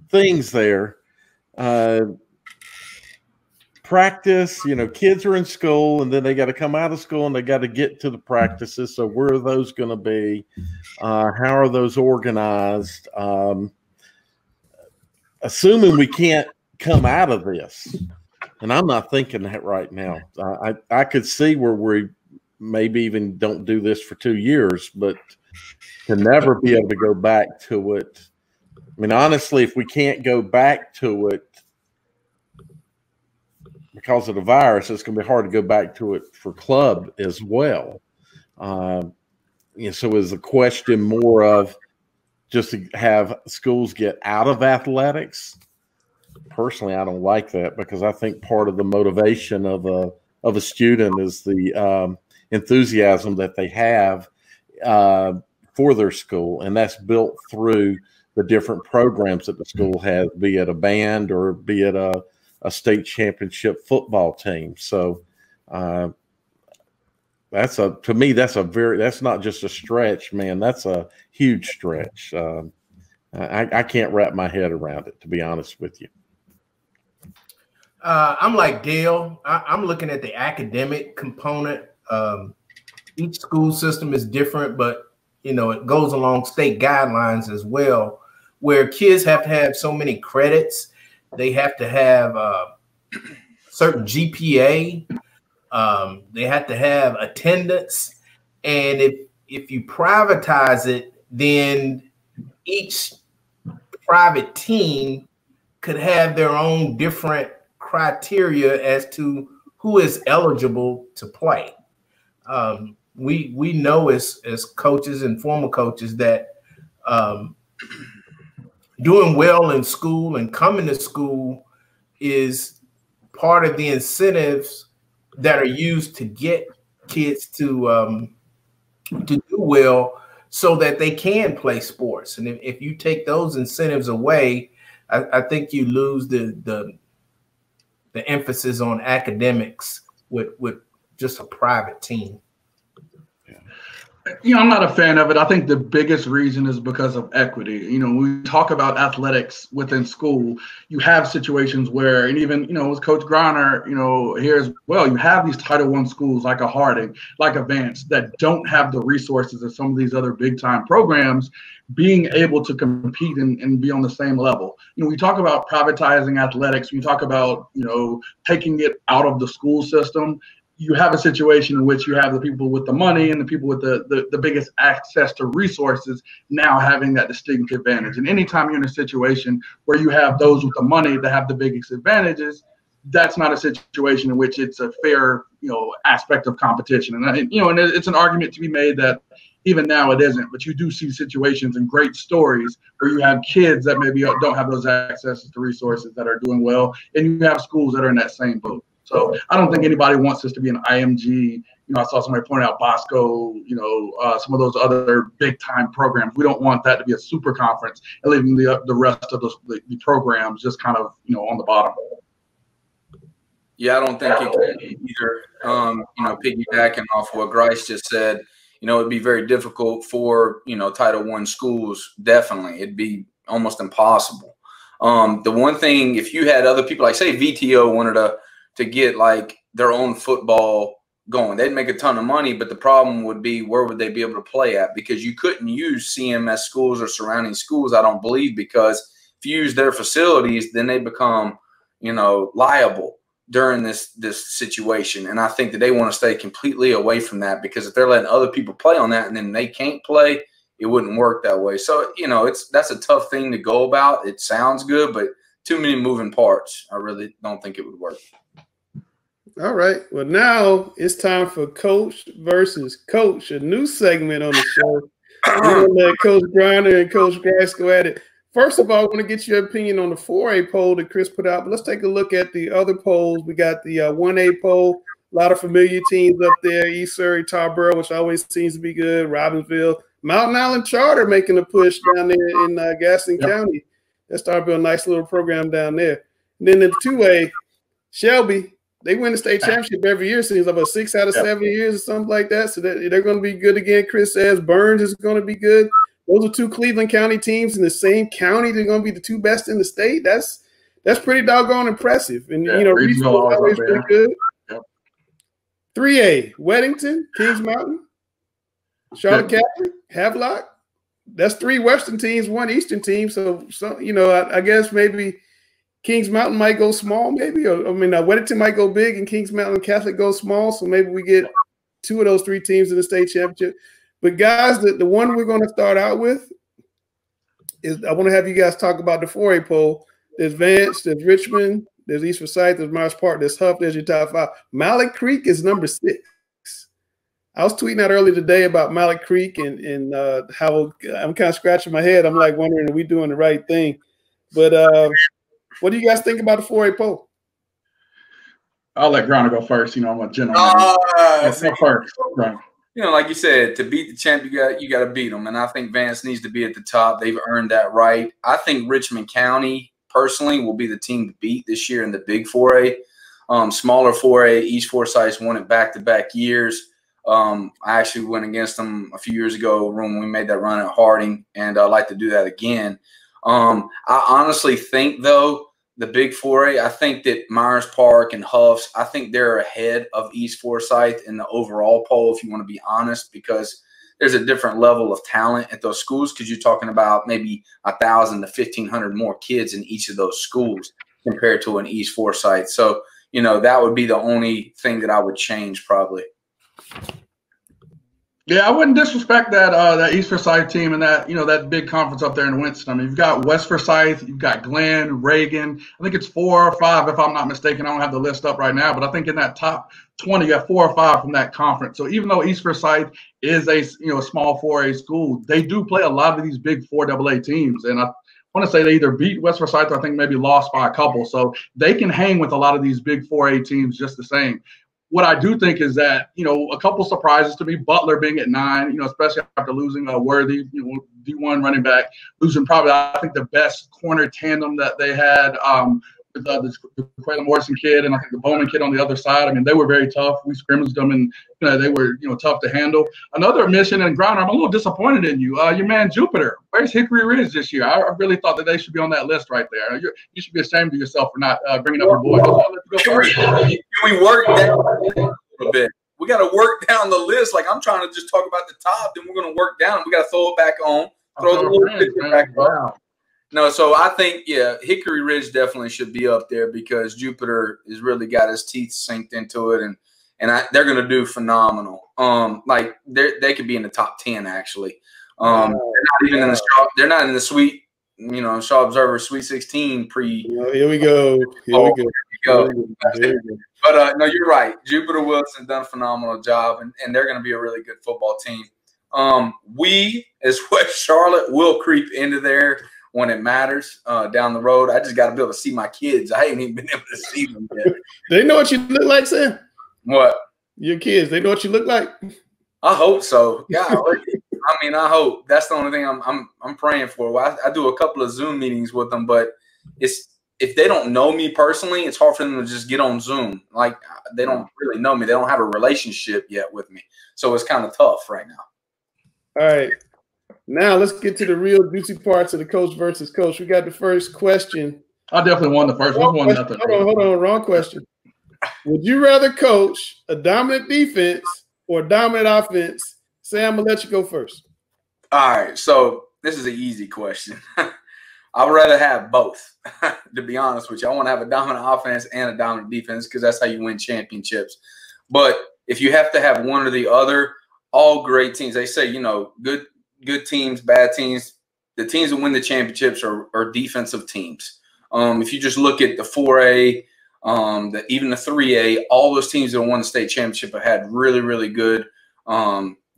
things there. Practice, you know, kids are in school and then they got to come out of school and they got to get to the practices. So where are those going to be? How are those organized? Assuming we can't come out of this, and I'm not thinking that right now. I could see where we maybe even don't do this for 2 years, but to never be able to go back to it. I mean, honestly, if we can't go back to it because of the virus, it's going to be hard to go back to it for club as well. So is the question more of just to have schools get out of athletics? Personally, I don't like that because I think part of the motivation of a student is the enthusiasm that they have for their school, and that's built through the different programs that the school has, be it a band or be it a state championship football team. So that's not just a stretch, man. That's a huge stretch. I can't wrap my head around it, to be honest with you. I'm like Dale. I'm looking at the academic component. Each school system is different, but you know, it goes along state guidelines as well, where kids have to have so many credits. They have to have certain GPA. They have to have attendance. And if you privatize it, then each private team could have their own different criteria as to who is eligible to play. We know as coaches and former coaches that doing well in school and coming to school is part of the incentives that are used to get kids to do well so that they can play sports. And if you take those incentives away, I think you lose the emphasis on academics with just a private team. I'm not a fan of it. I think the biggest reason is because of equity. When we talk about athletics within school, you have situations where, and even, with Coach Griner, here as well, you have these Title I schools like a Harding, like a Vance, that don't have the resources of some of these other big time programs being able to compete and be on the same level. We talk about privatizing athletics. We talk about, taking it out of the school system. You have a situation in which you have the people with the money and the people with the biggest access to resources now having that distinct advantage. And anytime you're in a situation where you have those with the money that have the biggest advantages, that's not a situation in which it's a fair, aspect of competition. And, and it's an argument to be made that even now it isn't, but you do see situations and great stories where you have kids that maybe don't have those accesses to resources that are doing well, and you have schools that are in that same boat. So I don't think anybody wants this to be an IMG. I saw somebody point out Bosco, some of those other big time programs. We don't want that to be a super conference and leaving the rest of the programs just kind of, on the bottom. Yeah, I don't think it can either. Piggybacking off what Grice just said, it'd be very difficult for, Title I schools. Definitely. It'd be almost impossible. The one thing, if you had other people, like say VTO wanted to get like their own football going, they'd make a ton of money, but the problem would be where would they be able to play at? Because you couldn't use CMS schools or surrounding schools, I don't believe, because if you use their facilities, then they become, liable during this situation. And I think that they want to stay completely away from that, because if they're letting other people play on that and then they can't play, it wouldn't work that way. So, that's a tough thing to go about. It sounds good, but too many moving parts. I really don't think it would work. All right. Well, now it's time for Coach versus Coach, a new segment on the show. We're going to let Coach Griner and Coach Grice go at it. First of all, I want to get your opinion on the 4A poll that Chris put out, but let's take a look at the other polls. We got the 1A poll, a lot of familiar teams up there, East Surrey, Tarboro, which always seems to be good, Robbinsville, Mountain Island Charter making a push down there in Gaston County. That started a nice little program down there. And then the 2A, Shelby, they win the state championship every year. Seems like about 6 out of 7 years or something like that. So they're going to be good again. Chris says Burns is going to be good. Those are two Cleveland County teams in the same county. They're going to be the two best in the state. That's pretty doggone impressive. And regional always pretty good. Yep. 3A, Weddington, Kings Mountain, Charlotte Catholic, Havelock. That's 3 Western teams, 1 Eastern team. So I guess maybe Kings Mountain might go small, maybe. Or Weddington might go big and Kings Mountain Catholic go small. So maybe we get 2 of those 3 teams in the state championship. But guys, the one we're going to start out with is I want to have you guys talk about the 4A poll. There's Vance, there's Richmond, there's East Forsyth, there's Myers Park, there's Huff, there's your top 5. Malik Creek is number 6. I was tweeting out earlier today about Malik Creek and how I'm kind of scratching my head. I'm like wondering, are we doing the right thing? But what do you guys think about the 4A poll? I'll let Griner go first. I'm a gentleman. First, Griner. Like you said, to beat the champ, you got to beat them. And I think Vance needs to be at the top. They've earned that right. I think Richmond County, personally, will be the team to beat this year in the big 4A. Smaller 4A, East Forsyth won it back-to-back years. I actually went against them a few years ago when we made that run at Harding, and I'd like to do that again. I honestly think, though, the big 4A, I think that Myers Park and Huffs, I think they're ahead of East Forsyth in the overall poll, if you want to be honest, because there's a different level of talent at those schools, because you're talking about maybe 1,000 to 1,500 more kids in each of those schools compared to an East Forsyth. So, that would be the only thing that I would change probably. Yeah, I wouldn't disrespect that East Forsyth team and that big conference up there in Winston. You've got West Forsyth, you've got Glenn, Reagan. I think it's 4 or 5, if I'm not mistaken. I don't have the list up right now, but I think in that top 20, you have 4 or 5 from that conference. So even though East Forsyth is a small 4A school, they do play a lot of these big 4AA teams, and I want to say they either beat West Forsyth or I think maybe lost by a couple. So they can hang with a lot of these big 4A teams just the same. What I do think is that, a couple surprises to me, Butler being at 9, especially after losing a Worthy, D1 running back, losing probably, I think, the best corner tandem that they had the Quaylen Morrison kid and I think the Bowman kid on the other side. I mean, they were very tough. We scrimmaged them, and they were tough to handle. Another admission and Grounder, I'm a little disappointed in you. Your man Jupiter, where's Hickory Ridge this year? I really thought that they should be on that list right there. You should be ashamed of yourself for not bringing up your boy. Can we work down a little bit? We got to work down the list. Like, I'm trying to just talk about the top, then we're going to work down. We got to throw it back on. Throw the little picture back on. No, so I think, Hickory Ridge definitely should be up there because Jupiter has really got his teeth synced into it, and they're going to do phenomenal. Like they could be in the top 10 actually. They're not even in the they're not in the Sweet, Shaw Observer Sweet 16 pre. Here we go. Here we go. But no, you're right. Jupiter Wilson done a phenomenal job, and they're going to be a really good football team. We as West Charlotte will creep into there when it matters down the road. I just got to be able to see my kids. I ain't even been able to see them yet. They know what you look like, Sam? What? Your kids, they know what you look like? I hope so. Yeah, I mean, I hope. That's the only thing I'm praying for. Well, I do a couple of Zoom meetings with them, but if they don't know me personally, it's hard for them to just get on Zoom. Like, they don't really know me. They don't have a relationship yet with me. So it's kind of tough right now. All right. Now let's get to the real juicy parts of the coach versus coach. We got the first question. I definitely won the first one. Hold on. Wrong question. Would you rather coach a dominant defense or a dominant offense? Sam, I'm going to let you go first. All right. So this is an easy question. I would rather have both, to be honest with you. I want to have a dominant offense and a dominant defense because that's how you win championships. But if you have to have one or the other, all great teams, they say, good teams, bad teams, the teams that win the championships are defensive teams. If you just look at the 4A, even the 3A, all those teams that won the state championship have had really, really good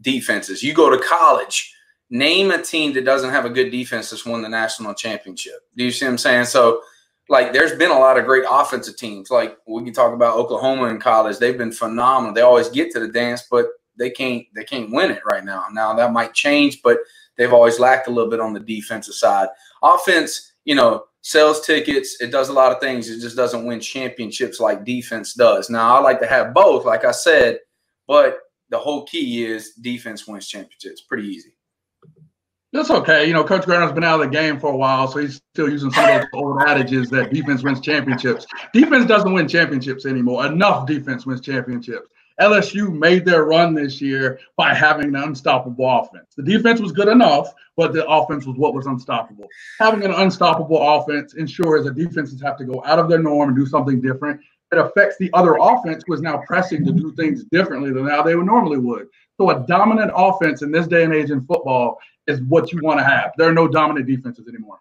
defenses. You go to college, name a team that doesn't have a good defense that's won the national championship. Do you see what I'm saying? So, like, there's been a lot of great offensive teams. Like, we can talk about Oklahoma in college. They've been phenomenal. They always get to the dance, but they can't win it right now. Now, that might change, but they've always lacked a little bit on the defensive side. Offense, sells tickets. It does a lot of things. It just doesn't win championships like defense does. Now, I like to have both, like I said, but the whole key is defense wins championships. Pretty easy. That's okay. Coach Grander's been out of the game for a while, so he's still using some of those old adages that defense wins championships. Defense doesn't win championships anymore. Enough defense wins championships. LSU made their run this year by having an unstoppable offense. The defense was good enough, but the offense was what was unstoppable. Having an unstoppable offense ensures that defenses have to go out of their norm and do something different. It affects the other offense, who is now pressing to do things differently than how they normally would. So a dominant offense in this day and age in football is what you want to have. There are no dominant defenses anymore.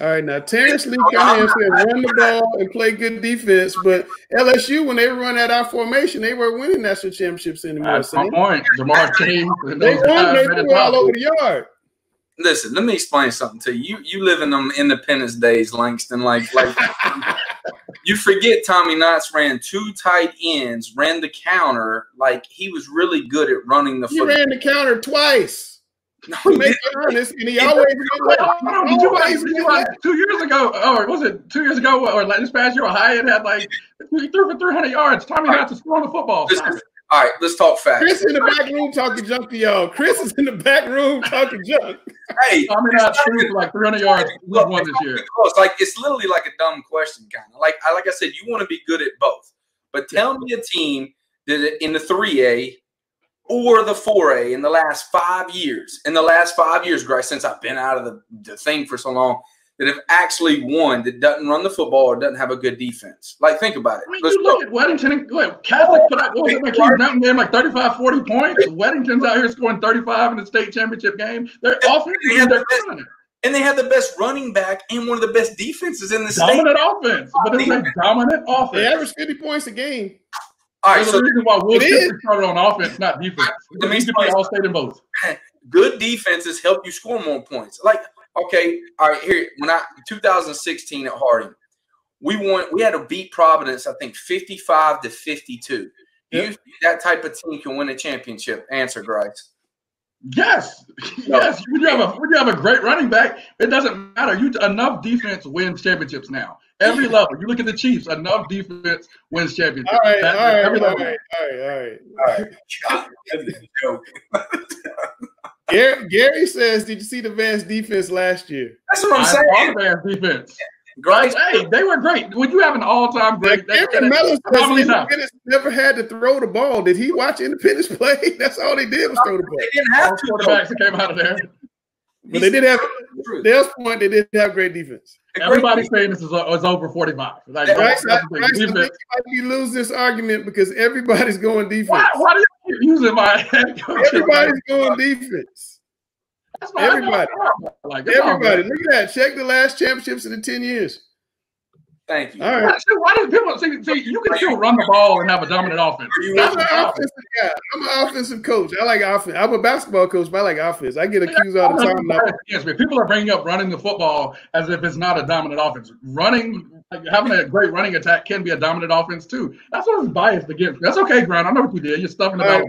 All right, now Terrence Lee Cunningham said run the ball and play good defense, but LSU, when they run that out formation, they weren't winning national championships anymore. That's my point. Jamar King, they won all over the yard. Listen, let me explain something to you. You live in them Independence days, Langston. Like you forget Tommy Knotts ran 2 tight ends, ran the counter. Like, he was really good at running the football. He ran the counter twice. No, to make it honest, and he always did you 2 years ago, or was it 2 years ago, or like this past year, Hyatt had he threw for 300 yards. Tommy Knotts is throwing the football. All right, let's talk facts. Chris in the back room talking junk to y'all. Chris is in the back room talking junk. Hey, Tommy Knotts threw for like 300 yards. We won this year. It's literally like a dumb question, kind of. Like I said, you want to be good at both, but tell me a team that in the 3A or the 4A in the last 5 years. In the last 5 years, Grace, since I've been out of the thing for so long, that have actually won that doesn't run the football or doesn't have a good defense. Like, think about it. I mean, you look at Weddington and Catholic put out Mountain game like 35, 40 points. Weddington's out here scoring 35 in the state championship game. They're offensive. And they had the best running back and one of the best defenses in the state. Dominant offense. But it was a dominant offense. They average 50 points a game. All right, so the reason why Will Shipley started on offense, not defense. It needs to be all state in both. Good defenses help you score more points. Like, okay, all right, here, 2016 at Harding, we had to beat Providence, I think, 55-52. Do you think that type of team can win a championship? Answer, Grice. Yes. Yes. When you have a great running back, it doesn't matter. Enough defense wins championships now. Every level. You look at the Chiefs, enough defense wins championships. All right. God, that's a joke. Gary says, did you see the Vance defense last year? That's what I'm I saying. saw the Vance defense. Great. Hey, they were great. Would you have an all-time great? Gary Mellon says Independence never had to throw the ball. Did he watch Independence play? That's all they did was throw the ball. They didn't have to. Quarterbacks that came out of there. But they did have, Dale's point, they did have great defense. Everybody's saying this is over 45. Like, Bryce, I think you might lose this argument because everybody's going defense. Why do you keep using my head coach? Everybody's going defense. Everybody. Everybody. Look at that. Check the last championships in the 10 years. Thank you. All right. Why do people see? You can still run the ball and have a dominant offense. I'm an offensive guy. I'm an offensive coach. I like offense. I'm a basketball coach, but I like offense. I get accused all the time. People are bringing up running the football as if it's not a dominant offense. Having a great running attack can be a dominant offense too. That's what I was biased against. That's okay, Grant. I know what you did. You're stuffing it out.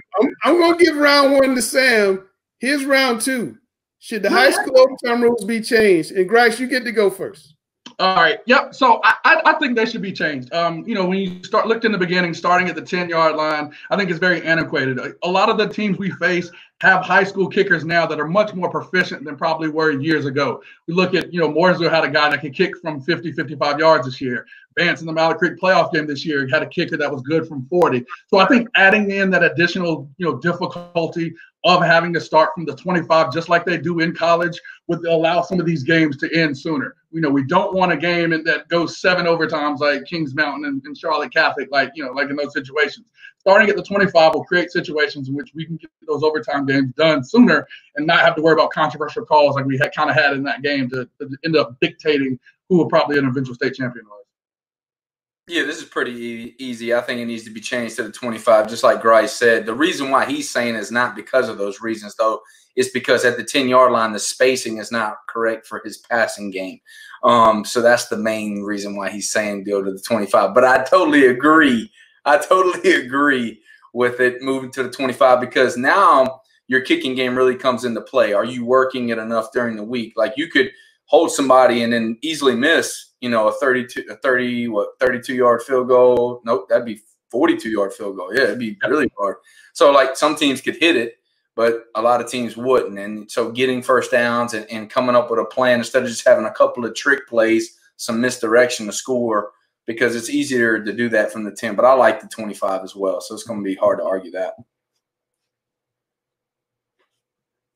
I'm going to give round one to Sam. Here's round two. Should the high school overtime rules be changed? And Grice, you get to go first. All right. Yep. So I think they should be changed. When you looked in the beginning, starting at the 10-yard line, I think it's very antiquated. A lot of the teams we face have high school kickers now that are much more proficient than probably were years ago. We look at, Mooresville had a guy that could kick from 50, 55 yards this year. Vance in the Mallard Creek playoff game this year had a kicker that was good from 40. So I think adding in that additional, difficulty of having to start from the 25, just like they do in college, would allow some of these games to end sooner. We don't want a game that goes 7 overtimes like Kings Mountain and Charlotte Catholic, like in those situations. Starting at the 25 will create situations in which we can get those overtime games done sooner and not have to worry about controversial calls like we had in that game to end up dictating who will probably an eventual state champion was. Yeah, this is pretty easy. I think it needs to be changed to the 25, just like Grice said. The reason why he's saying is not because of those reasons, though. It's because at the 10-yard line, the spacing is not correct for his passing game. So that's the main reason why he's saying go to the 25. But I totally agree. With it moving to the 25 because now your kicking game really comes into play. Are you working it enough during the week? Like you could hold somebody and then easily miss, a 32-yard field goal. Nope, that'd be 42-yard field goal. Yeah, it'd be really hard. So like some teams could hit it, but a lot of teams wouldn't. And so getting first downs and coming up with a plan instead of just having a couple of trick plays, some misdirection to score, because it's easier to do that from the 10. But I like the 25 as well, so it's going to be hard to argue that.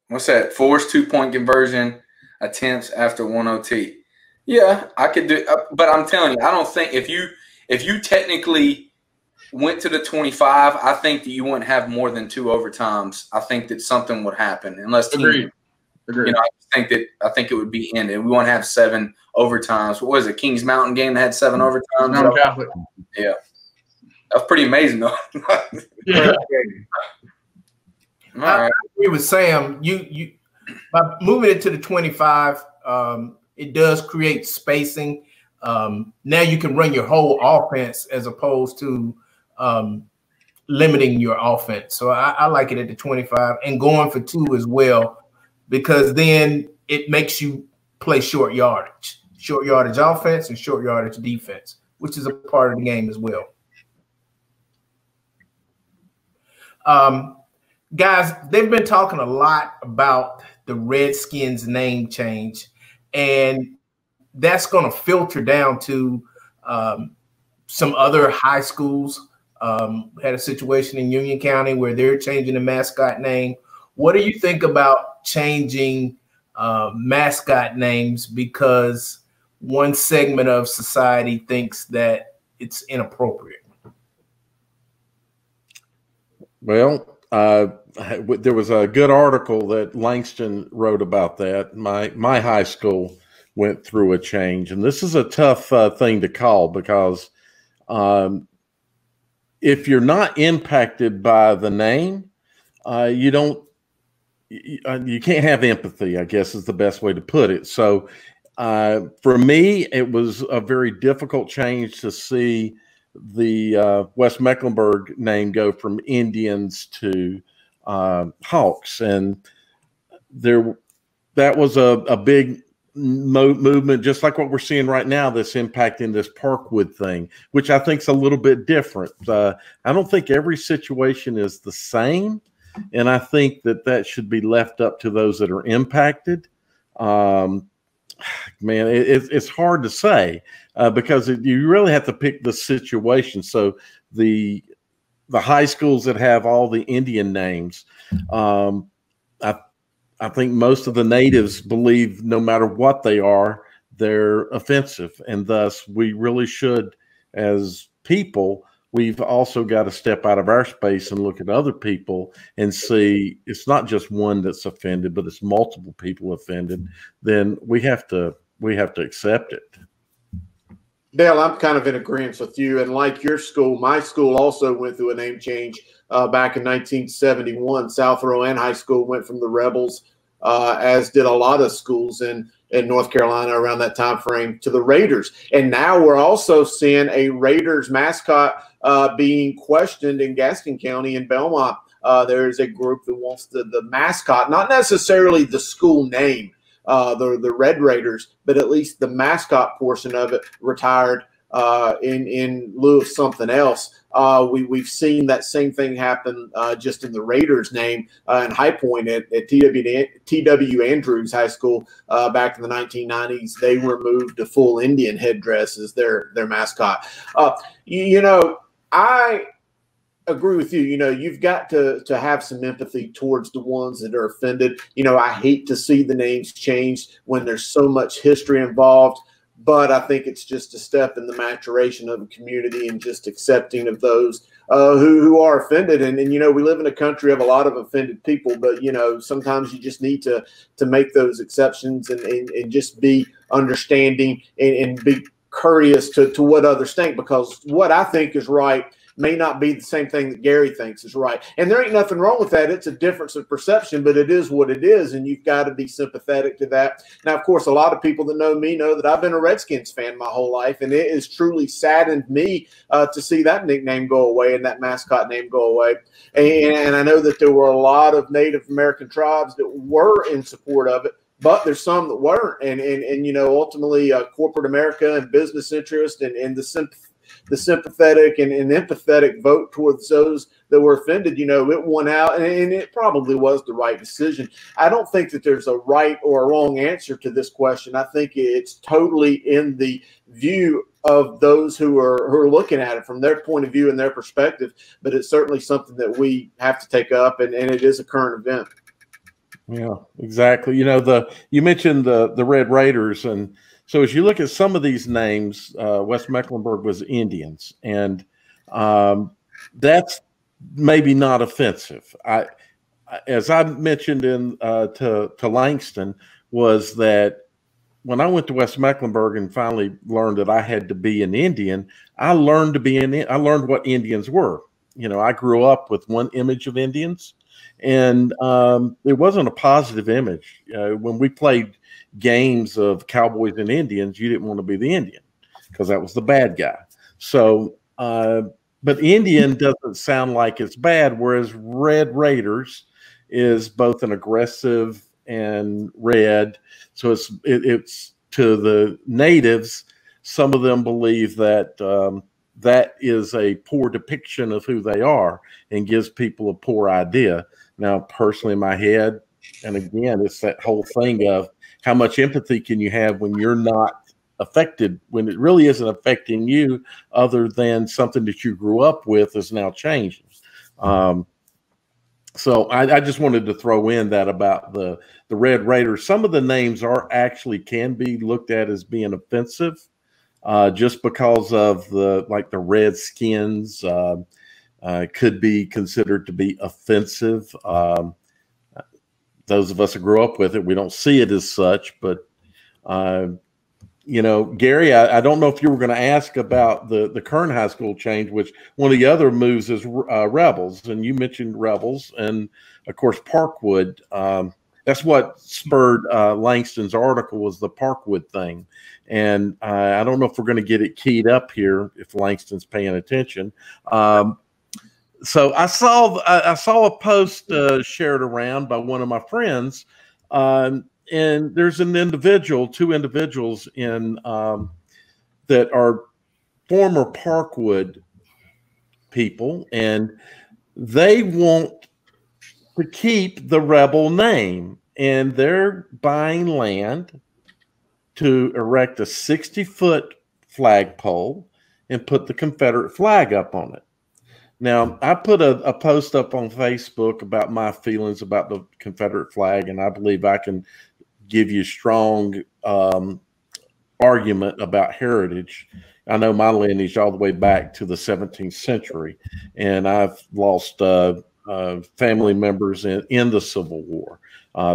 What's that? Forced 2-point conversion attempts after 1 OT. Yeah, I could do but I'm telling you, I don't think if you technically went to the 25, I think that you wouldn't have more than 2 overtimes. I think that something would happen unless teams Agreed. I think it would be ended. We won't have 7 overtimes. What was it? Kings Mountain game that had 7 overtimes? Mountain Catholic. Yeah. That's pretty amazing, though. Yeah. I agree with Sam. You by moving it to the 25, it does create spacing. Now you can run your whole offense as opposed to limiting your offense. So I like it at the 25 and going for 2 as well, because then it makes you play short yardage offense and short yardage defense, which is a part of the game as well. Guys, they've been talking a lot about the Redskins name change, and that's going to filter down to some other high schools. Had a situation in Union County where they're changing the mascot name. What do you think about changing mascot names because one segment of society thinks that it's inappropriate? Well, there was a good article that Langston wrote about that. My high school went through a change, and this is a tough thing to call because if you're not impacted by the name, you can't have empathy, I guess is the best way to put it. So for me, it was a very difficult change to see the West Mecklenburg name go from Indians to Hawks. And that was a big movement, just like what we're seeing right now, that's impacting this Parkwood thing, which I think is a little bit different. I don't think every situation is the same, and I think that should be left up to those that are impacted. Man, it's hard to say because you really have to pick the situation. So the high schools that have all the Indian names, I think most of the natives believe no matter what they are, they're offensive. And thus we really should, as people, we've also got to step out of our space and look at other people and see it's not just one that's offended, but it's multiple people offended. Then we have to accept it. Dale, I'm kind of in agreement with you. And like your school, my school also went through a name change back in 1971. South Rowan High School went from the Rebels, as did a lot of schools in North Carolina around that time frame, to the Raiders. And now we're also seeing a Raiders mascot being questioned in Gaston County in Belmont. There is a group that wants the mascot, not necessarily the school name, the Red Raiders, but at least the mascot portion of it retired in lieu of something else. We've seen that same thing happen just in the Raiders name in High Point at T.W. Andrews High School back in the 1990s. They removed the full Indian headdress as their mascot. I agree with you. You've got to have some empathy towards the ones that are offended. I hate to see the names changed when there's so much history involved, but I think it's just a step in the maturation of the community and just accepting of those who are offended. And we live in a country of a lot of offended people, but sometimes you just need to make those exceptions and just be understanding and be courteous to what others think, because what I think is right may not be the same thing that Gary thinks is right. And there ain't nothing wrong with that. It's a difference of perception, but it is what it is, and you've got to be sympathetic to that. Now, of course, a lot of people that know me know that I've been a Redskins fan my whole life, and it has truly saddened me to see that nickname go away and that mascot name go away. And I know that there were a lot of Native American tribes that were in support of it, but there's some that weren't. And ultimately, corporate America and business interest and the sympathetic and empathetic vote towards those that were offended, it won out, and it probably was the right decision. I don't think that there's a right or a wrong answer to this question. I think it's totally in the view of those who are looking at it from their point of view and their perspective, but it's certainly something that we have to take up, and it is a current event. Yeah, exactly. You mentioned the Red Raiders, and so as you look at some of these names, West Mecklenburg was Indians, and that's maybe not offensive. As I mentioned to Langston, was that when I went to West Mecklenburg and finally learned that I had to be an Indian, I learned what Indians were. I grew up with one image of Indians, and it wasn't a positive image. When we played games of Cowboys and Indians, you didn't want to be the Indian because that was the bad guy. So, but Indian doesn't sound like it's bad, whereas Red Raiders is both an aggressive and red. So it's to the natives. Some of them believe that that is a poor depiction of who they are and gives people a poor idea. Now, personally, in my head, and again, it's that whole thing of how much empathy can you have when you're not affected, when it really isn't affecting you, other than something that you grew up with is now changing. So I just wanted to throw in that about the Red Raiders. Some of the names can be looked at as being offensive, just because of the Redskins could be considered to be offensive. Those of us who grew up with it, we don't see it as such. But Gary, I don't know if you were going to ask about the current high school change, which one of the other moves is Rebels, and you mentioned Rebels, and of course Parkwood. That's what spurred Langston's article, was the Parkwood thing, and I don't know if we're going to get it keyed up here if Langston's paying attention. So I saw a post shared around by one of my friends, and and there's two individuals in that are former Parkwood people, and they want to keep the rebel name, and they're buying land to erect a 60-foot flagpole and put the Confederate flag up on it. Now, I put a post up on Facebook about my feelings about the Confederate flag, and I believe I can give you strong argument about heritage. I know my lineage all the way back to the 17th century, and I've lost family members in the Civil War.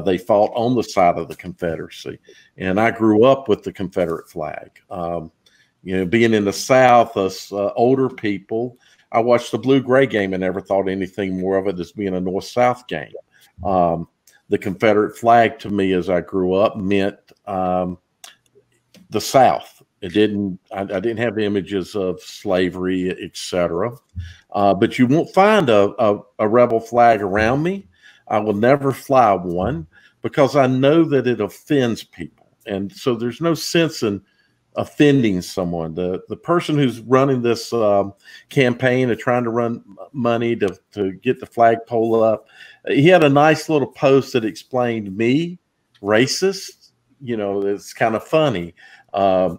They fought on the side of the Confederacy, and I grew up with the Confederate flag. Being in the South, us older people, I watched the blue-gray game and never thought anything more of it as being a North-South game. The Confederate flag to me, as I grew up, meant the South. It didn't. I didn't have images of slavery, etc. But you won't find a rebel flag around me. I will never fly one because I know that it offends people, and so there's no sense in offending someone. The person who's running this campaign of trying to run money to get the flagpole up, he had a nice little post that explained me, racist. It's kind of funny. The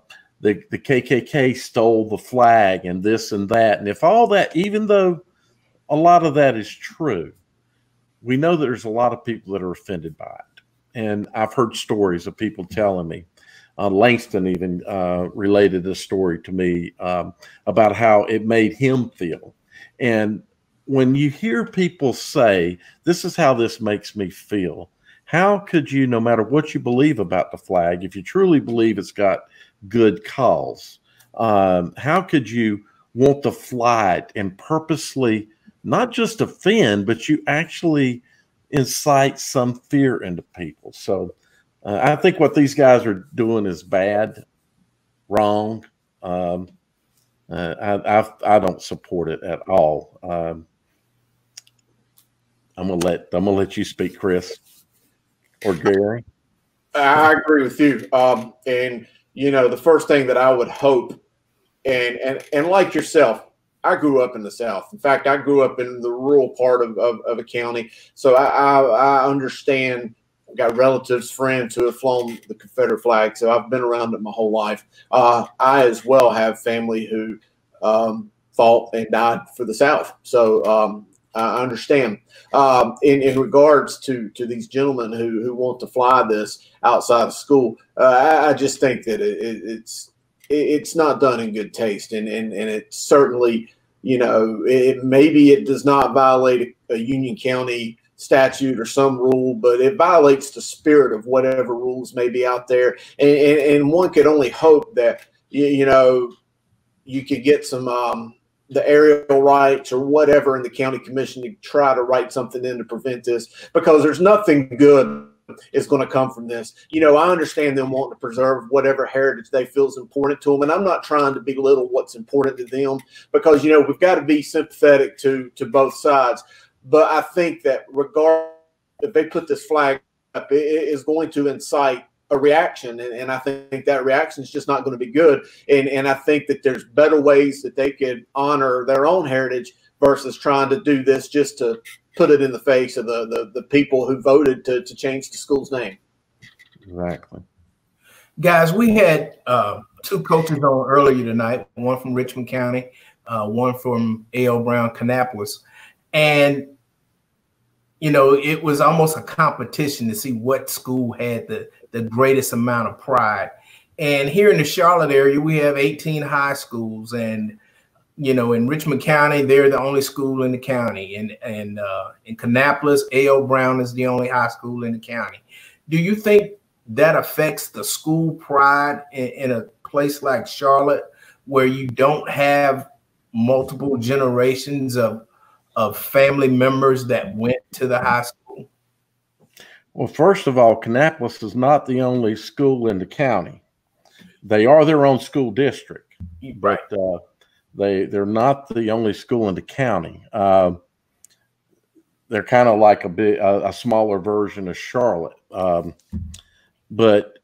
KKK stole the flag and this and that. And if all that, even though a lot of that is true, we know that there's a lot of people that are offended by it. And I've heard stories of people telling me, Langston even related this story to me about how it made him feel. And when you hear people say, this is how this makes me feel, how could you, no matter what you believe about the flag, if you truly believe it's got good cause, how could you want to fly it and purposely not just offend, but you actually incite some fear into people? So I think what these guys are doing is bad, wrong. I don't support it at all. I'm gonna let you speak, Chris or Gary. I agree with you. And the first thing that I would hope, and like yourself, I grew up in the South. In fact, I grew up in the rural part of a county, so I understand. I've got relatives, friends who have flown the Confederate flag, so I've been around it my whole life. I as well have family who fought and died for the South, so I understand. In regards to these gentlemen who want to fly this outside of school, I just think that it's not done in good taste, and it certainly, maybe it does not violate a Union County statute or some rule, but it violates the spirit of whatever rules may be out there. And one could only hope that, you could get some the aerial rights or whatever in the county commission to try to write something in to prevent this, because there's nothing good is going to come from this. I understand them wanting to preserve whatever heritage they feel is important to them, and I'm not trying to belittle what's important to them, because we've got to be sympathetic to both sides. But I think that regardless, if they put this flag up, it is going to incite a reaction, and I think that reaction is just not going to be good. And I think that there's better ways that they could honor their own heritage versus trying to do this just to put it in the face of the people who voted to change the school's name. Exactly. Guys, we had two coaches on earlier tonight, one from Richmond County, one from A.L. Brown, Kannapolis. And it was almost a competition to see what school had the greatest amount of pride. And here in the Charlotte area, we have 18 high schools. And, in Richmond County, they're the only school in the county. And in Kannapolis, A.O. Brown is the only high school in the county. Do you think that affects the school pride in a place like Charlotte, where you don't have multiple generations of family members that went to the high school? Well, first of all, Kannapolis is not the only school in the county. They are their own school district, right? But they're not the only school in the county. They're kind of like a smaller version of Charlotte. but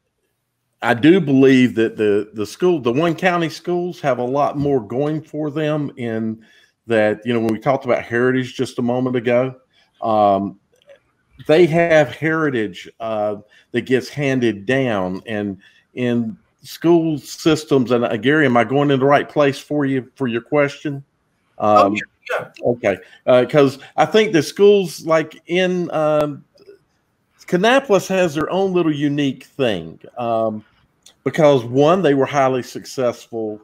I do believe that the one county schools have a lot more going for them in that, when we talked about heritage just a moment ago, they have heritage that gets handed down, and in school systems. And Gary, am I going in the right place for you for your question? Yeah. Okay, because I think the schools like in Kannapolis has their own little unique thing. Because one, they were highly successful.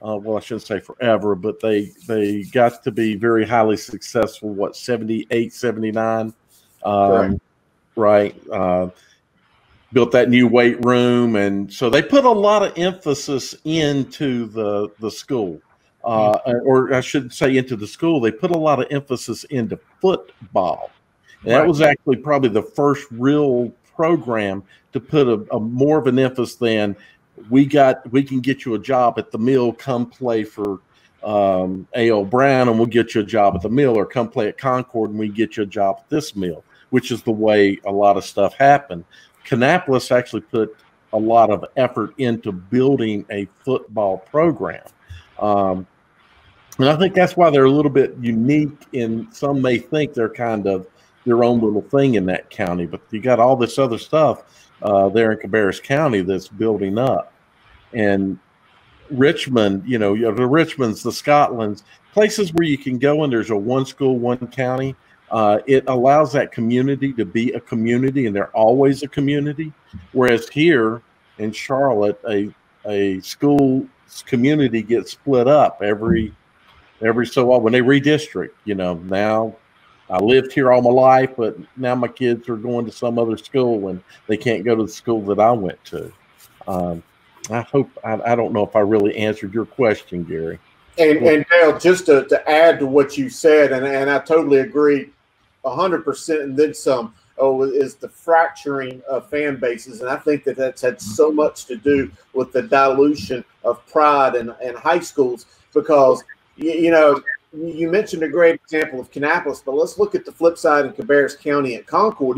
Well, I shouldn't say forever, but they got to be very highly successful. 78, 79, right? Built that new weight room, and so they put a lot of emphasis into the school, or I should say into the school. They put a lot of emphasis into football. And that was actually probably the first real program to put a more of an emphasis than we can get you a job at the mill, come play for A.L. Brown and we'll get you a job at the mill, or come play at Concord and we get you a job at this mill, which is the way a lot of stuff happened. Kannapolis actually put a lot of effort into building a football program. And I think that's why they're a little bit unique, and some may think they're kind of their own little thing in that county, but you got all this other stuff there in Cabarrus County that's building up. And Richmond, the Richmonds, the Scotlands, places where you can go and there's a one school, one county. It allows that community to be a community, and they're always a community. Whereas here in Charlotte, a school community gets split up every so often when they redistrict. Now I lived here all my life, but now my kids are going to some other school and they can't go to the school that I went to. I don't know if I really answered your question, Gary. And Dale, just to add to what you said, and I totally agree 100% and then some, is the fracturing of fan bases. And I think that's had so much to do with the dilution of pride in high schools, because, you mentioned a great example of Kannapolis, but let's look at the flip side in Cabarrus County at Concord.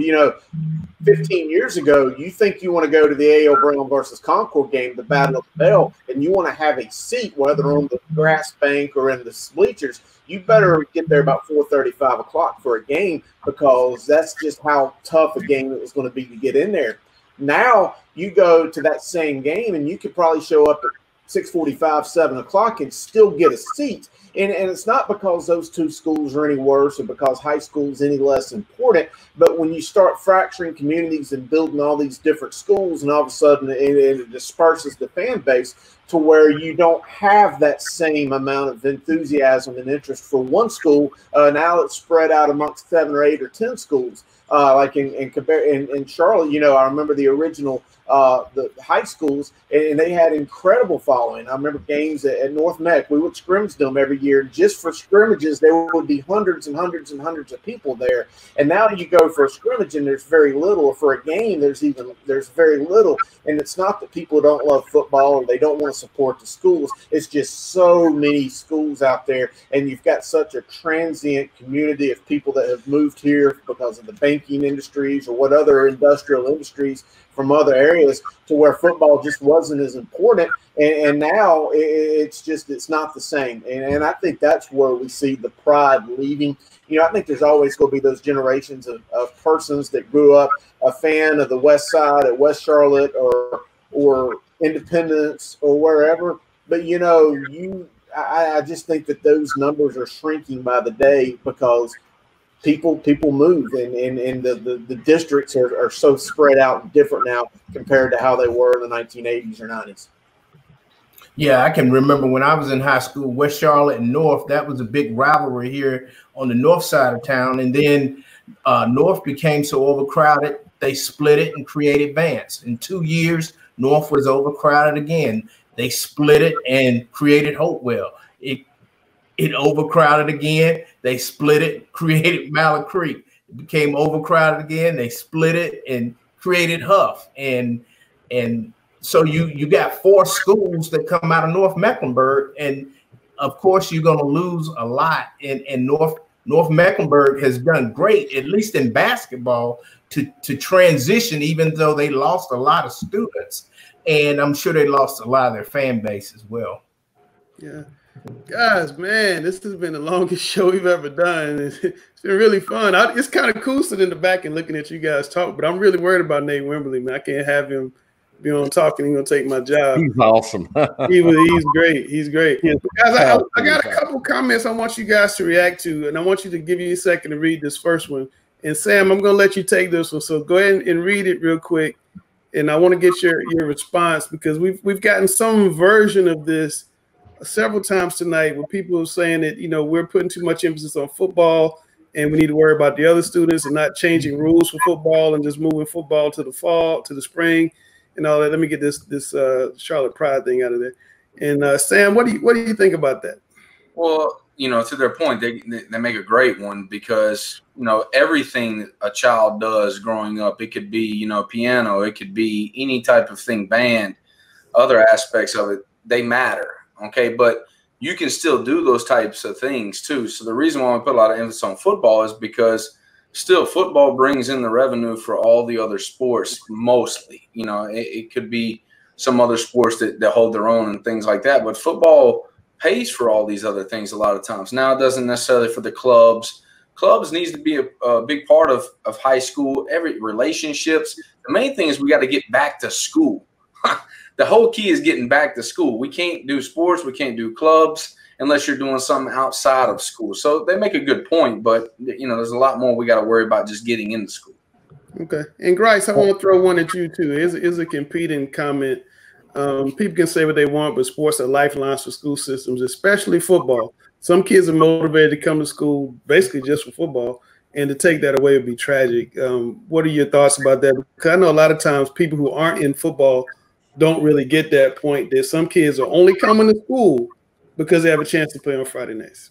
15 years ago, you think you want to go to the A.L. Brown versus Concord game, the Battle of the Bell, and you want to have a seat, whether on the grass bank or in the bleachers, you better get there about 4:30, 5 o'clock for a game, because that's just how tough a game it was going to be to get in there. Now you go to that same game and you could probably show up at 6:45, 7 o'clock and still get a seat. And it's not because those two schools are any worse or because high school is any less important, but when you start fracturing communities and building all these different schools, and all of a sudden it disperses the fan base to where you don't have that same amount of enthusiasm and interest for one school. Now it's spread out amongst 7 or 8 or 10 schools. Like in Charlotte, I remember the original the high schools, and they had incredible following. I remember games at North Meck. We would scrimmage them every year. Just for scrimmages, there would be hundreds and hundreds and hundreds of people there. And now you go for a scrimmage and there's very little, or for a game there's very little. And it's not that people don't love football or they don't want to support the schools. It's just so many schools out there, and you've got such a transient community of people that have moved here because of the banking industries or what other industrial industries from other areas, to where football just wasn't as important. And now it's not the same. And I think that's where we see the pride leaving. I think there's always going to be those generations of persons that grew up a fan of the West Side at West Charlotte or Independence or wherever. But, I just think that those numbers are shrinking by the day, because people move, and the districts are so spread out and different now compared to how they were in the 1980s or 90s. Yeah, I can remember when I was in high school, West Charlotte and North, that was a big rivalry here on the north side of town. And then North became so overcrowded, they split it and created Vance. In 2 years, North was overcrowded again. They split it and created Hopewell. It overcrowded again. They split it, created Mallet Creek. It became overcrowded again. They split it and created Huff. And so you got 4 schools that come out of North Mecklenburg, and of course you're going to lose a lot. And North Mecklenburg has done great, at least in basketball, to transition, even though they lost a lot of students, and I'm sure they lost a lot of their fan base as well. Yeah. Guys, man, this has been the longest show we've ever done. It's been really fun. It's kind of cool sitting in the back and looking at you guys talk, but I'm really worried about Nate Wimberly, man. I can't have him be on talking. He's going to take my job. He's awesome. He's great. He's great. Guys, I got a couple comments I want you guys to react to, and I want you to give you a second to read this first one. And Sam, I'm going to let you take this one. So go ahead and read it real quick. And I want to get your response, because we've gotten some version of this several times tonight, where people are saying that, you know, we're putting too much emphasis on football and we need to worry about the other students and not changing rules for football and just moving football to the fall, to the spring and all that. Let me get this Charlotte Pride thing out of there. And Sam, what do you think about that? Well, you know, to their point, they make a great one, because, you know, everything a child does growing up, it could be, you know, piano, it could be any type of thing, band, other aspects of it, they matter. Okay, but you can still do those types of things too. So the reason why we put a lot of emphasis on football is because still football brings in the revenue for all the other sports mostly. You know, it could be some other sports that hold their own and things like that, but football pays for all these other things a lot of times. Now it doesn't necessarily for the clubs. Clubs needs to be a big part of high school, every relationships. The main thing is we got to get back to school. The whole key is getting back to school. We can't do sports. We can't do clubs unless you're doing something outside of school. So they make a good point, but, you know, there's a lot more we got to worry about just getting into school. Okay. And Grice, I want to throw one at you too. Is a competing comment. People can say what they want, but sports are lifelines for school systems, especially football. Some kids are motivated to come to school basically just for football, and to take that away would be tragic. What are your thoughts about that? Because I know a lot of times people who aren't in football don't really get that point, that some kids are only coming to school because they have a chance to play on Friday nights.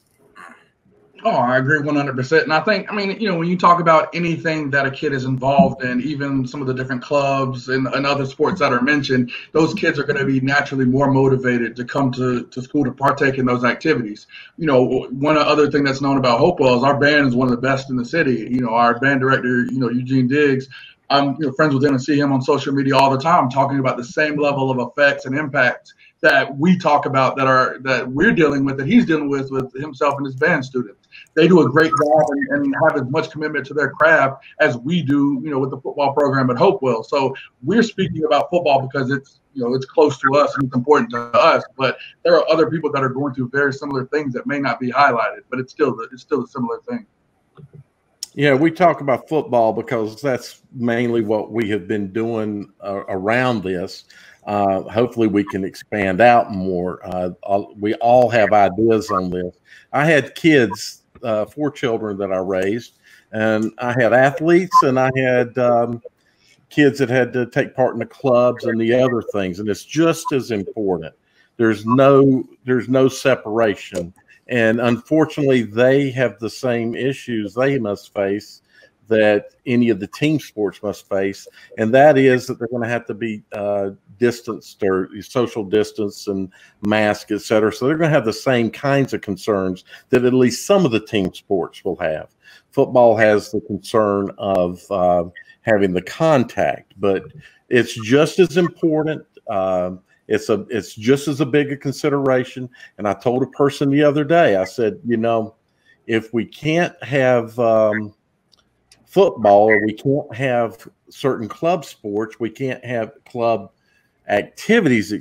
Oh, I agree 100%. And I think, I mean, you know, when you talk about anything that a kid is involved in, even some of the different clubs and other sports that are mentioned, those kids are going to be naturally more motivated to come to school to partake in those activities. You know, one other thing that's known about Hopewell is our band is one of the best in the city. You know, our band director, you know, Eugene Diggs, I'm friends with him and see him on social media all the time talking about the same level of effects and impact that we talk about that we're dealing with, that he's dealing with himself and his band students. They do a great job and have as much commitment to their craft as we do, you know, with the football program at Hopewell. So we're speaking about football because it's, you know, it's close to us and it's important to us. But there are other people that are going through very similar things that may not be highlighted, but it's still a similar thing. Yeah, we talk about football because that's mainly what we have been doing around this. Hopefully we can expand out more. We all have ideas on this. I had kids, 4 children that I raised, and I had athletes and I had kids that had to take part in the clubs and the other things. And it's just as important. There's no separation. And unfortunately, they have the same issues they must face that any of the team sports must face. And that is that they're going to have to be distanced or social distance and mask, et cetera. So they're going to have the same kinds of concerns that at least some of the team sports will have. Football has the concern of having the contact, but it's just as important. It's just as a big a consideration. And I told a person the other day, I said, you know, if we can't have football, or we can't have certain club sports, we can't have club activities,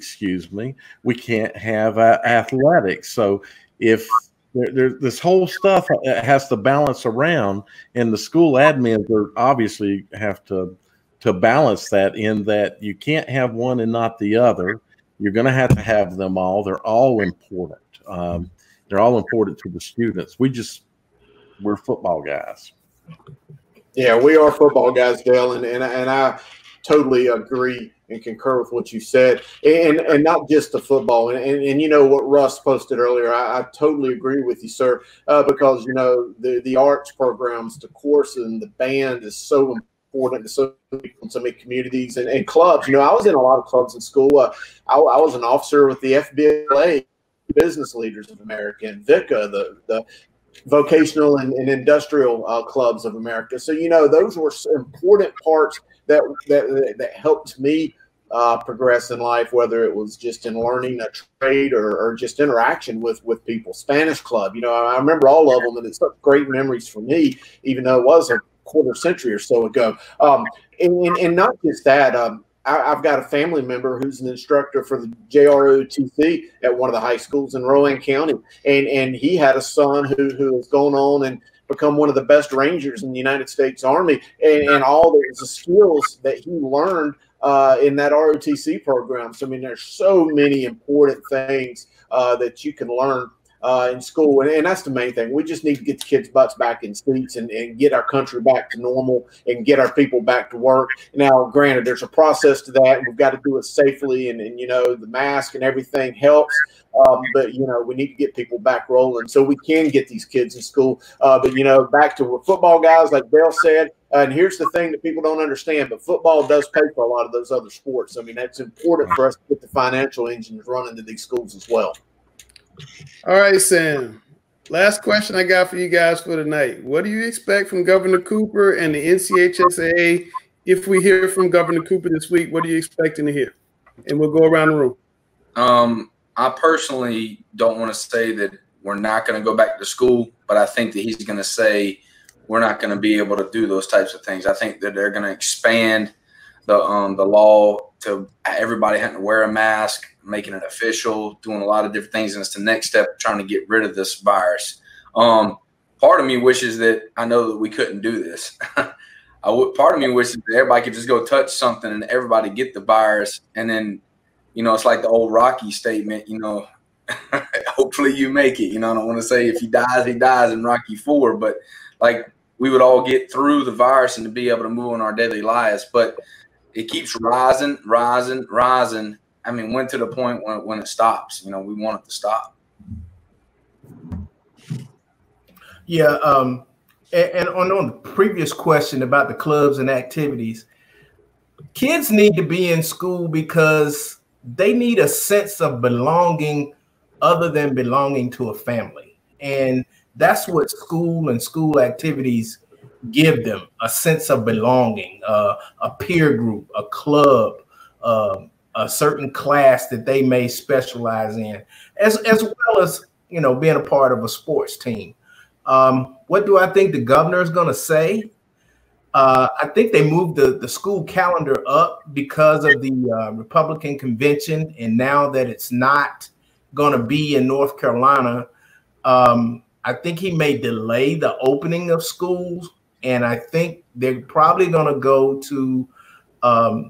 we can't have athletics. So if this whole stuff has to balance around, and the school admins are obviously have to balance that, in that you can't have one and not the other. You're going to have them all. They're all important. They're all important to the students. We're football guys. Yeah, we are football guys, Dale, and I totally agree and concur with what you said, and not just the football. And you know what Russ posted earlier, I totally agree with you, sir, because, you know, the arts programs, the course and the band is so important to so many communities and clubs. You know, I was in a lot of clubs in school. I was an officer with the FBLA, Business Leaders of America, and VICA, the vocational and industrial clubs of America. So, you know, those were important parts that helped me progress in life, whether it was just in learning a trade or just interaction with people. Spanish club, you know, I remember all of them, and it's such great memories for me, even though it was a quarter century or so ago. And not just that, I've got a family member who's an instructor for the JROTC at one of the high schools in Rowan County, and he had a son who has gone on and become one of the best Rangers in the United States Army, and all the skills that he learned in that ROTC program. So, I mean, there's so many important things that you can learn in school, and that's the main thing. We just need to get the kids' butts back in seats and get our country back to normal and get our people back to work. Now, granted, there's a process to that, and we've got to do it safely, and you know, the mask and everything helps. But, you know, we need to get people back rolling so we can get these kids in school. But, you know, back to football guys, like Dale said, and here's the thing that people don't understand, but football does pay for a lot of those other sports. I mean, that's important for us to get the financial engines running to these schools as well. All right, Sam. Last question I got for you guys for tonight. What do you expect from Governor Cooper and the NCHSAA? If we hear from Governor Cooper this week, what are you expecting to hear? And we'll go around the room. I personally don't want to say that we're not going to go back to school, but I think that he's going to say we're not going to be able to do those types of things. I think that they're going to expand the law to everybody having to wear a mask, making it official, doing a lot of different things, and it's the next step trying to get rid of this virus. Part of me wishes that I know that we couldn't do this. Part of me wishes that everybody could just go touch something and everybody get the virus, and then, you know, it's like the old Rocky statement, you know, hopefully you make it. You know, I don't want to say if he dies in Rocky IV, but like we would all get through the virus and to be able to move on our daily lives. But it keeps rising. I mean, when to the point when it stops, you know, we want it to stop. Yeah. And on the previous question about the clubs and activities, kids need to be in school because they need a sense of belonging other than belonging to a family. And that's what school and school activities give them, a sense of belonging, a peer group, a club, a certain class that they may specialize in, as well as, you know, being a part of a sports team. What do I think the governor is going to say? I think they moved the school calendar up because of the Republican convention, and now that it's not going to be in North Carolina, I think he may delay the opening of schools, and I think they're probably going to go to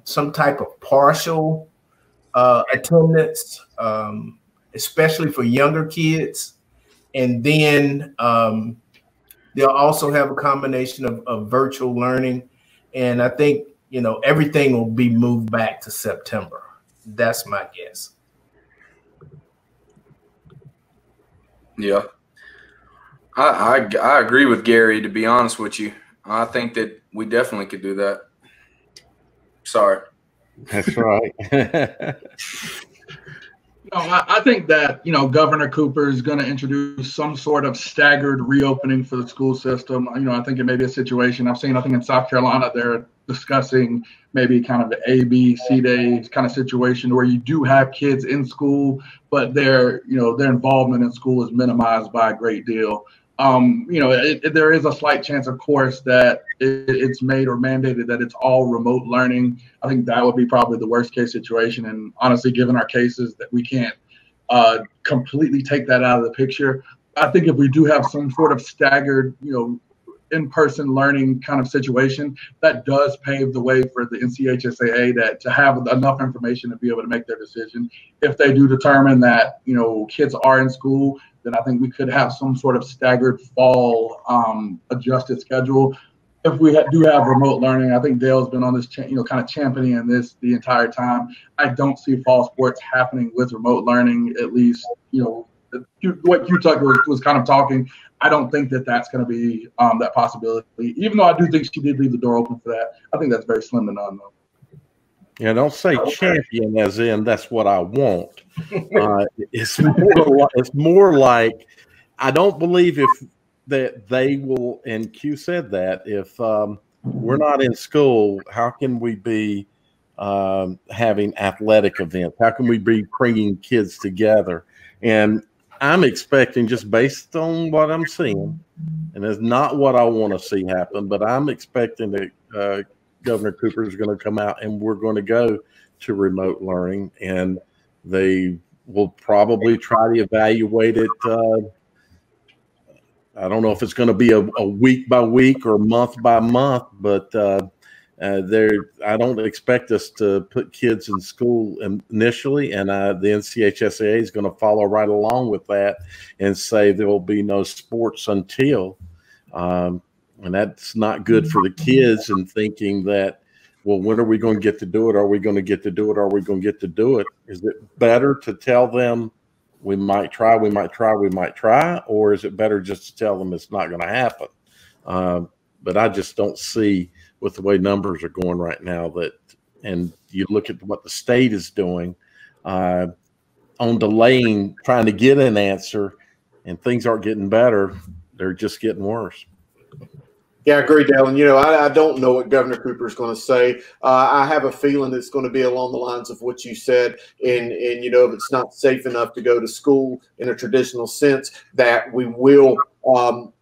some type of partial attendance, especially for younger kids, and then they'll also have a combination of virtual learning, and I think, you know, everything will be moved back to September. That's my guess. Yeah. I agree with Gary, to be honest with you. I think that we definitely could do that. Sorry. That's right. No, I think that, you know, Governor Cooper is going to introduce some sort of staggered reopening for the school system. You know, I think it may be a situation I've seen. I think in South Carolina they're discussing maybe kind of the A, B, C days kind of situation where you do have kids in school, but their involvement in school is minimized by a great deal. You know, there is a slight chance, of course, that it's made or mandated that it's all remote learning. I think that would be probably the worst case situation. And honestly, given our cases, that we can't completely take that out of the picture. I think if we do have some sort of staggered, you know, in-person learning kind of situation, that does pave the way for the NCHSAA to have enough information to be able to make their decision. If they do determine that, you know, kids are in school, then I think we could have some sort of staggered fall adjusted schedule. If we do have remote learning, I think Dale's been on this, you know, kind of championing this the entire time. I don't see fall sports happening with remote learning, at least, you know, what you was kind of talking. I don't think that that's going to be that possibility, even though I do think she did leave the door open for that. I think that's very slim to none, though. Yeah, don't say champion as in that's what I want. It's more like I don't believe if that they will, and Q said that, if we're not in school, how can we be having athletic events? How can we be bringing kids together? And I'm expecting, just based on what I'm seeing, and it's not what I want to see happen, but I'm expecting that Governor Cooper is going to come out and we're going to go to remote learning, and they will probably try to evaluate it. I don't know if it's going to be a week by week or month by month, but I don't expect us to put kids in school initially, and the NCHSAA is going to follow right along with that and say there will be no sports until, and that's not good for the kids, and thinking that, well, when are we going to get to do it? Are we going to get to do it? Are we going to get to do it? Is it better to tell them we might try, or is it better just to tell them it's not going to happen? But I just don't see, with the way numbers are going right now, that, and you look at what the state is doing on delaying, trying to get an answer, and things aren't getting better. They're just getting worse. Yeah, I agree, Dallin. You know, I don't know what Governor Cooper is going to say. I have a feeling it's going to be along the lines of what you said. And you know, if it's not safe enough to go to school in a traditional sense, that we will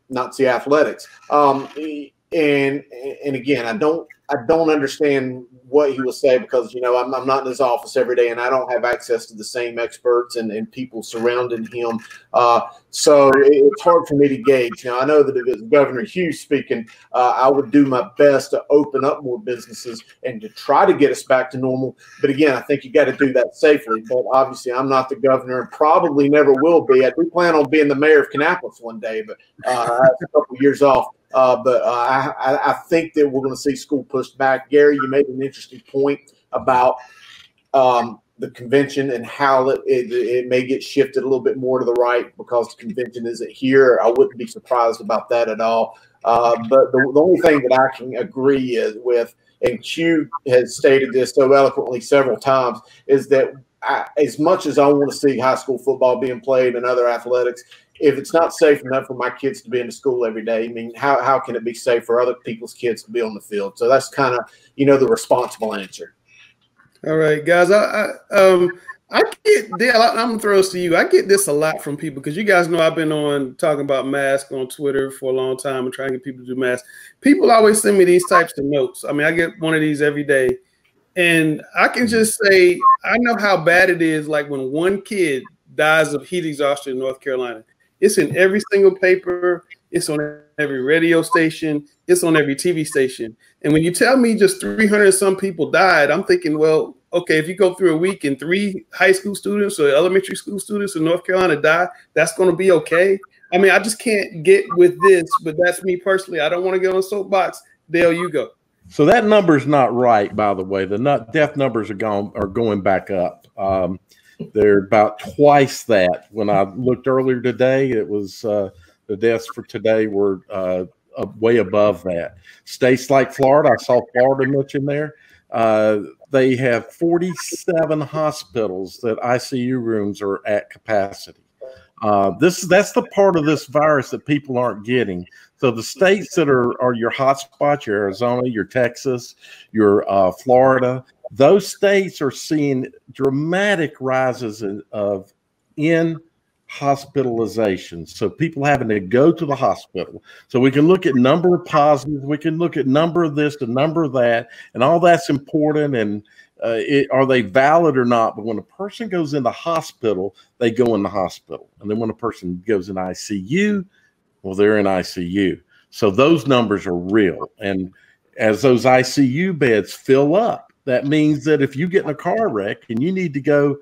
not see athletics. And again, I don't understand what he will say, because, you know, I'm not in his office every day, and I don't have access to the same experts and people surrounding him. So it's hard for me to gauge. Now, I know that if it's Governor Hughes speaking, I would do my best to open up more businesses and to try to get us back to normal. But again, I think you got to do that safely. But obviously, I'm not the governor and probably never will be. I do plan on being the mayor of Kannapolis one day, but that's a couple years off. But I think that we're going to see school pushed back. Gary, you made an interesting point about the convention and how it may get shifted a little bit more to the right because the convention isn't here. I wouldn't be surprised about that at all. But the only thing that I can agree with, and Q has stated this so eloquently several times, is that as much as I want to see high school football being played and other athletics, if it's not safe enough for my kids to be in the school every day, I mean, how can it be safe for other people's kids to be on the field? So that's kind of, you know, the responsible answer. All right, guys. I get Dale. I'm gonna throw this to you. I get this a lot from people, because you guys know I've been on talking about masks on Twitter for a long time and trying to get people to do masks. People always send me these types of notes. I mean, I get one of these every day, and I can just say I know how bad it is. Like when one kid dies of heat exhaustion in North Carolina. It's in every single paper. It's on every radio station. It's on every TV station. And when you tell me just 300 and some people died, I'm thinking, well, okay, if you go through a week and 3 high school students or elementary school students in North Carolina die, that's going to be okay. I mean, I just can't get with this, but that's me personally. I don't want to get on a soapbox. Dale, you go. So that number's not right, by the way. The death numbers are going back up. They're about twice that. When I looked earlier today, it was the deaths for today were way above that. States like Florida, I saw Florida mentioned there. They have 47 hospitals that ICU rooms are at capacity. That's the part of this virus that people aren't getting. So the states that are your hotspots, your Arizona, your Texas, your Florida, those states are seeing dramatic rises in hospitalizations. So people having to go to the hospital. So we can look at number of positives, we can look at number of this, the number of that, and all that's important. And are they valid or not? But when a person goes in the hospital, they go in the hospital. And then when a person goes in ICU, well, they're in ICU. So those numbers are real. And as those ICU beds fill up, that means that if you get in a car wreck and you need to go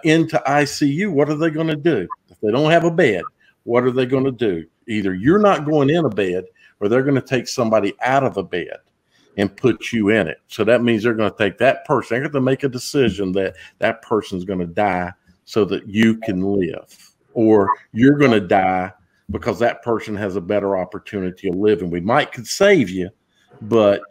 into ICU, what are they going to do? If they don't have a bed, what are they going to do? Either you're not going in a bed, or they're going to take somebody out of a bed and put you in it. So that means they're going to take that person. They're going to make a decision that that person's going to die so that you can live, or you're going to die because that person has a better opportunity of living. We could save you, but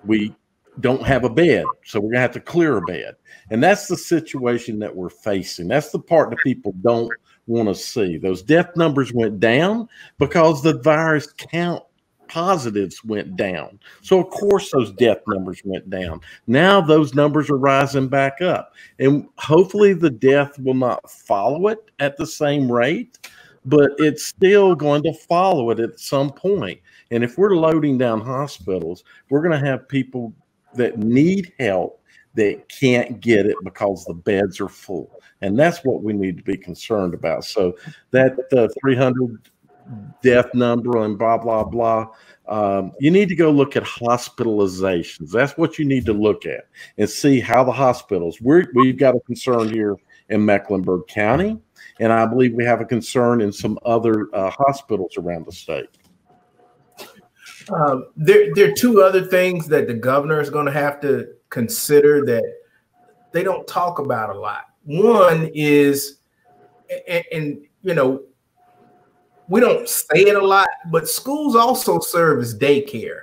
we don't have a bed, so we're gonna have to clear a bed. And that's the situation that we're facing. That's the part that people don't want to see. Those death numbers went down because the virus count positives went down. So, of course, those death numbers went down. Now those numbers are rising back up. And hopefully the death will not follow it at the same rate, but it's still going to follow it at some point. And if we're loading down hospitals, we're going to have people that need help that can't get it because the beds are full. And that's what we need to be concerned about. So that 300 death number and blah, blah, blah, you need to go look at hospitalizations. That's what you need to look at and see how the hospitals, we've got a concern here in Mecklenburg County, and I believe we have a concern in some other hospitals around the state. There are two other things that the governor is going to have to consider that they don't talk about a lot. One is, and you know, we don't say it a lot, but schools also serve as daycare.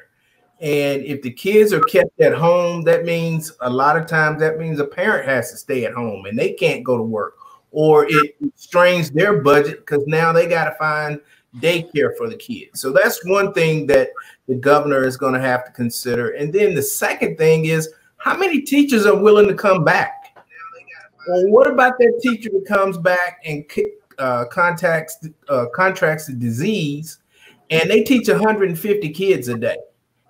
And if the kids are kept at home, that means a lot of times that means a parent has to stay at home and they can't go to work, or it strains their budget because now they got to find daycare for the kids. So that's one thing that the governor is going to have to consider. And then the second thing is, how many teachers are willing to come back? Well, what about that teacher that comes back and contracts the disease, and they teach 150 kids a day?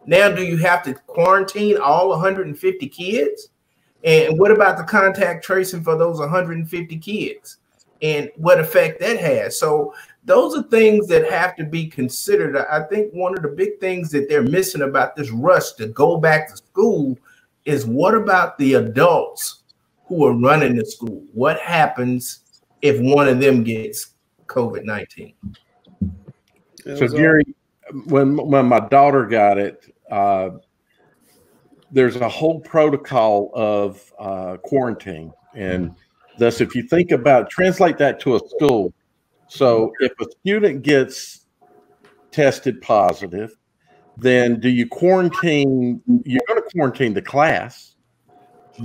Now, do you have to quarantine all 150 kids? And what about the contact tracing for those 150 kids and what effect that has? So those are things that have to be considered. I think one of the big things that they're missing about this rush to go back to school is, what about the adults who are running the school? What happens if one of them gets COVID-19? So, Gary, when my daughter got it, there's a whole protocol of quarantine. And thus, if you think about, translate that to a school. So if a student gets tested positive, then do you quarantine? You're going to quarantine the class.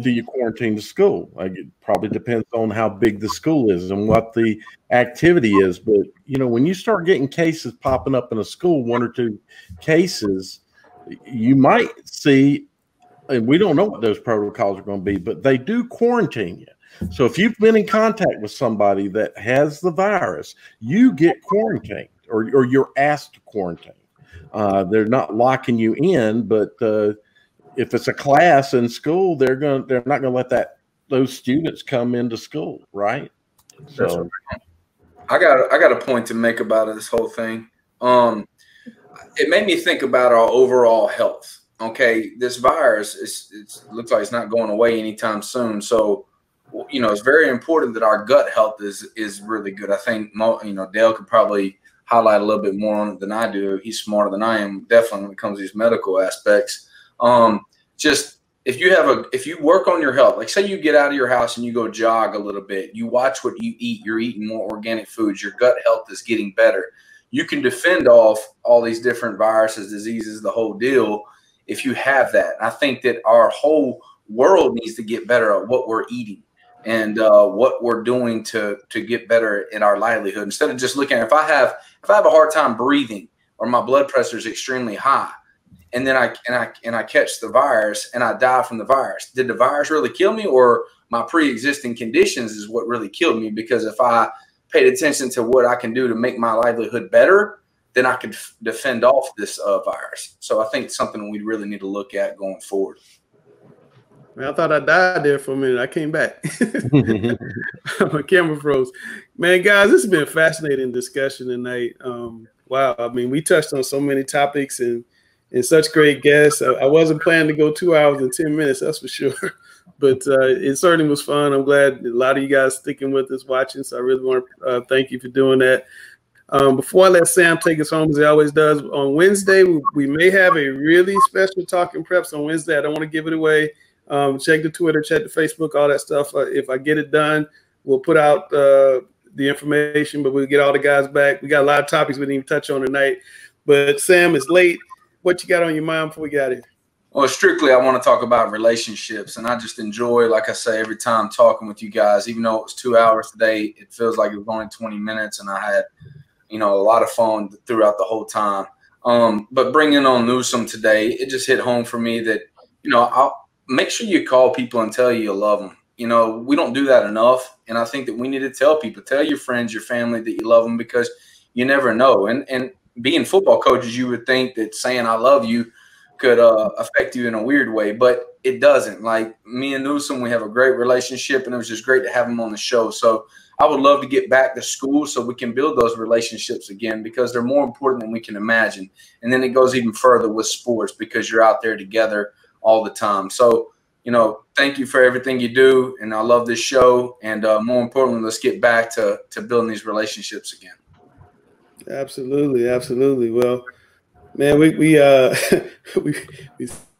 Do you quarantine the school? It probably depends on how big the school is and what the activity is. But, you know, when you start getting cases popping up in a school, 1 or 2 cases, you might see, and we don't know what those protocols are going to be, but they do quarantine you. So if you've been in contact with somebody that has the virus, you get quarantined, or you're asked to quarantine. They're not locking you in, but if it's a class in school, they're not going to let those students come into school, right? So I got a point to make about this whole thing. It made me think about our overall health. Okay, this virus it looks like it's not going away anytime soon. So, you know, it's very important that our gut health is really good. I think, you know, Dale could probably highlight a little bit more on it than I do. He's smarter than I am, definitely, when it comes to these medical aspects. Just if you work on your health, like say you get out of your house and you go jog a little bit, you watch what you eat, you're eating more organic foods, your gut health is getting better. You can defend off all these different viruses, diseases, the whole deal, if you have that. I think that our whole world needs to get better at what we're eating and what we're doing to get better in our livelihood. Instead of just looking at, if I have a hard time breathing or my blood pressure is extremely high, and then I catch the virus and I die from the virus, did the virus really kill me, or my pre-existing conditions is what really killed me? Because if I paid attention to what I can do to make my livelihood better, then I could defend off this virus. So I think it's something we really need to look at going forward. Man, I thought I died there for a minute. I came back. My camera froze. Man, guys, this has been a fascinating discussion tonight. Wow. I mean, we touched on so many topics and such great guests. I wasn't planning to go 2 hours and 10 minutes, that's for sure. But it certainly was fun. I'm glad a lot of you guys sticking with us, watching. So I really want to thank you for doing that. Before I let Sam take us home, as he always does, on Wednesday, we may have a really special Talking Preps on Wednesday. I don't want to give it away. Check the Twitter, check the Facebook, all that stuff. If I get it done, we'll put out the information, but we'll get all the guys back. We got a lot of topics we didn't even touch on tonight. But Sam, it's late. What you got on your mind before we got here? Well, strictly, I want to talk about relationships, and I just enjoy, like I say, every time talking with you guys. Even though it was 2 hours today, it feels like it was only 20 minutes, and I had, a lot of fun throughout the whole time. But bringing on Newsome today, it just hit home for me that, I'll make sure you call people and tell you love them. We don't do that enough, and I think that we need to tell people, tell your friends, your family that you love them, because you never know. And being football coaches, you would think that saying I love you could affect you in a weird way, but it doesn't. Like me and Newsome, we have a great relationship, and it was just great to have him on the show. So I would love to get back to school so we can build those relationships again, because they're more important than we can imagine. And then it goes even further with sports, because you're out there together all the time. So, thank you for everything you do, and I love this show. And more importantly, let's get back to building these relationships again. Absolutely, absolutely. Well, man, we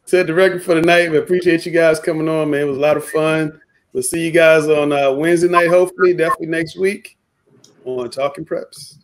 set the record for the night. We appreciate you guys coming on, man. It was a lot of fun. We'll see you guys on Wednesday night, hopefully, definitely next week on Talking Preps.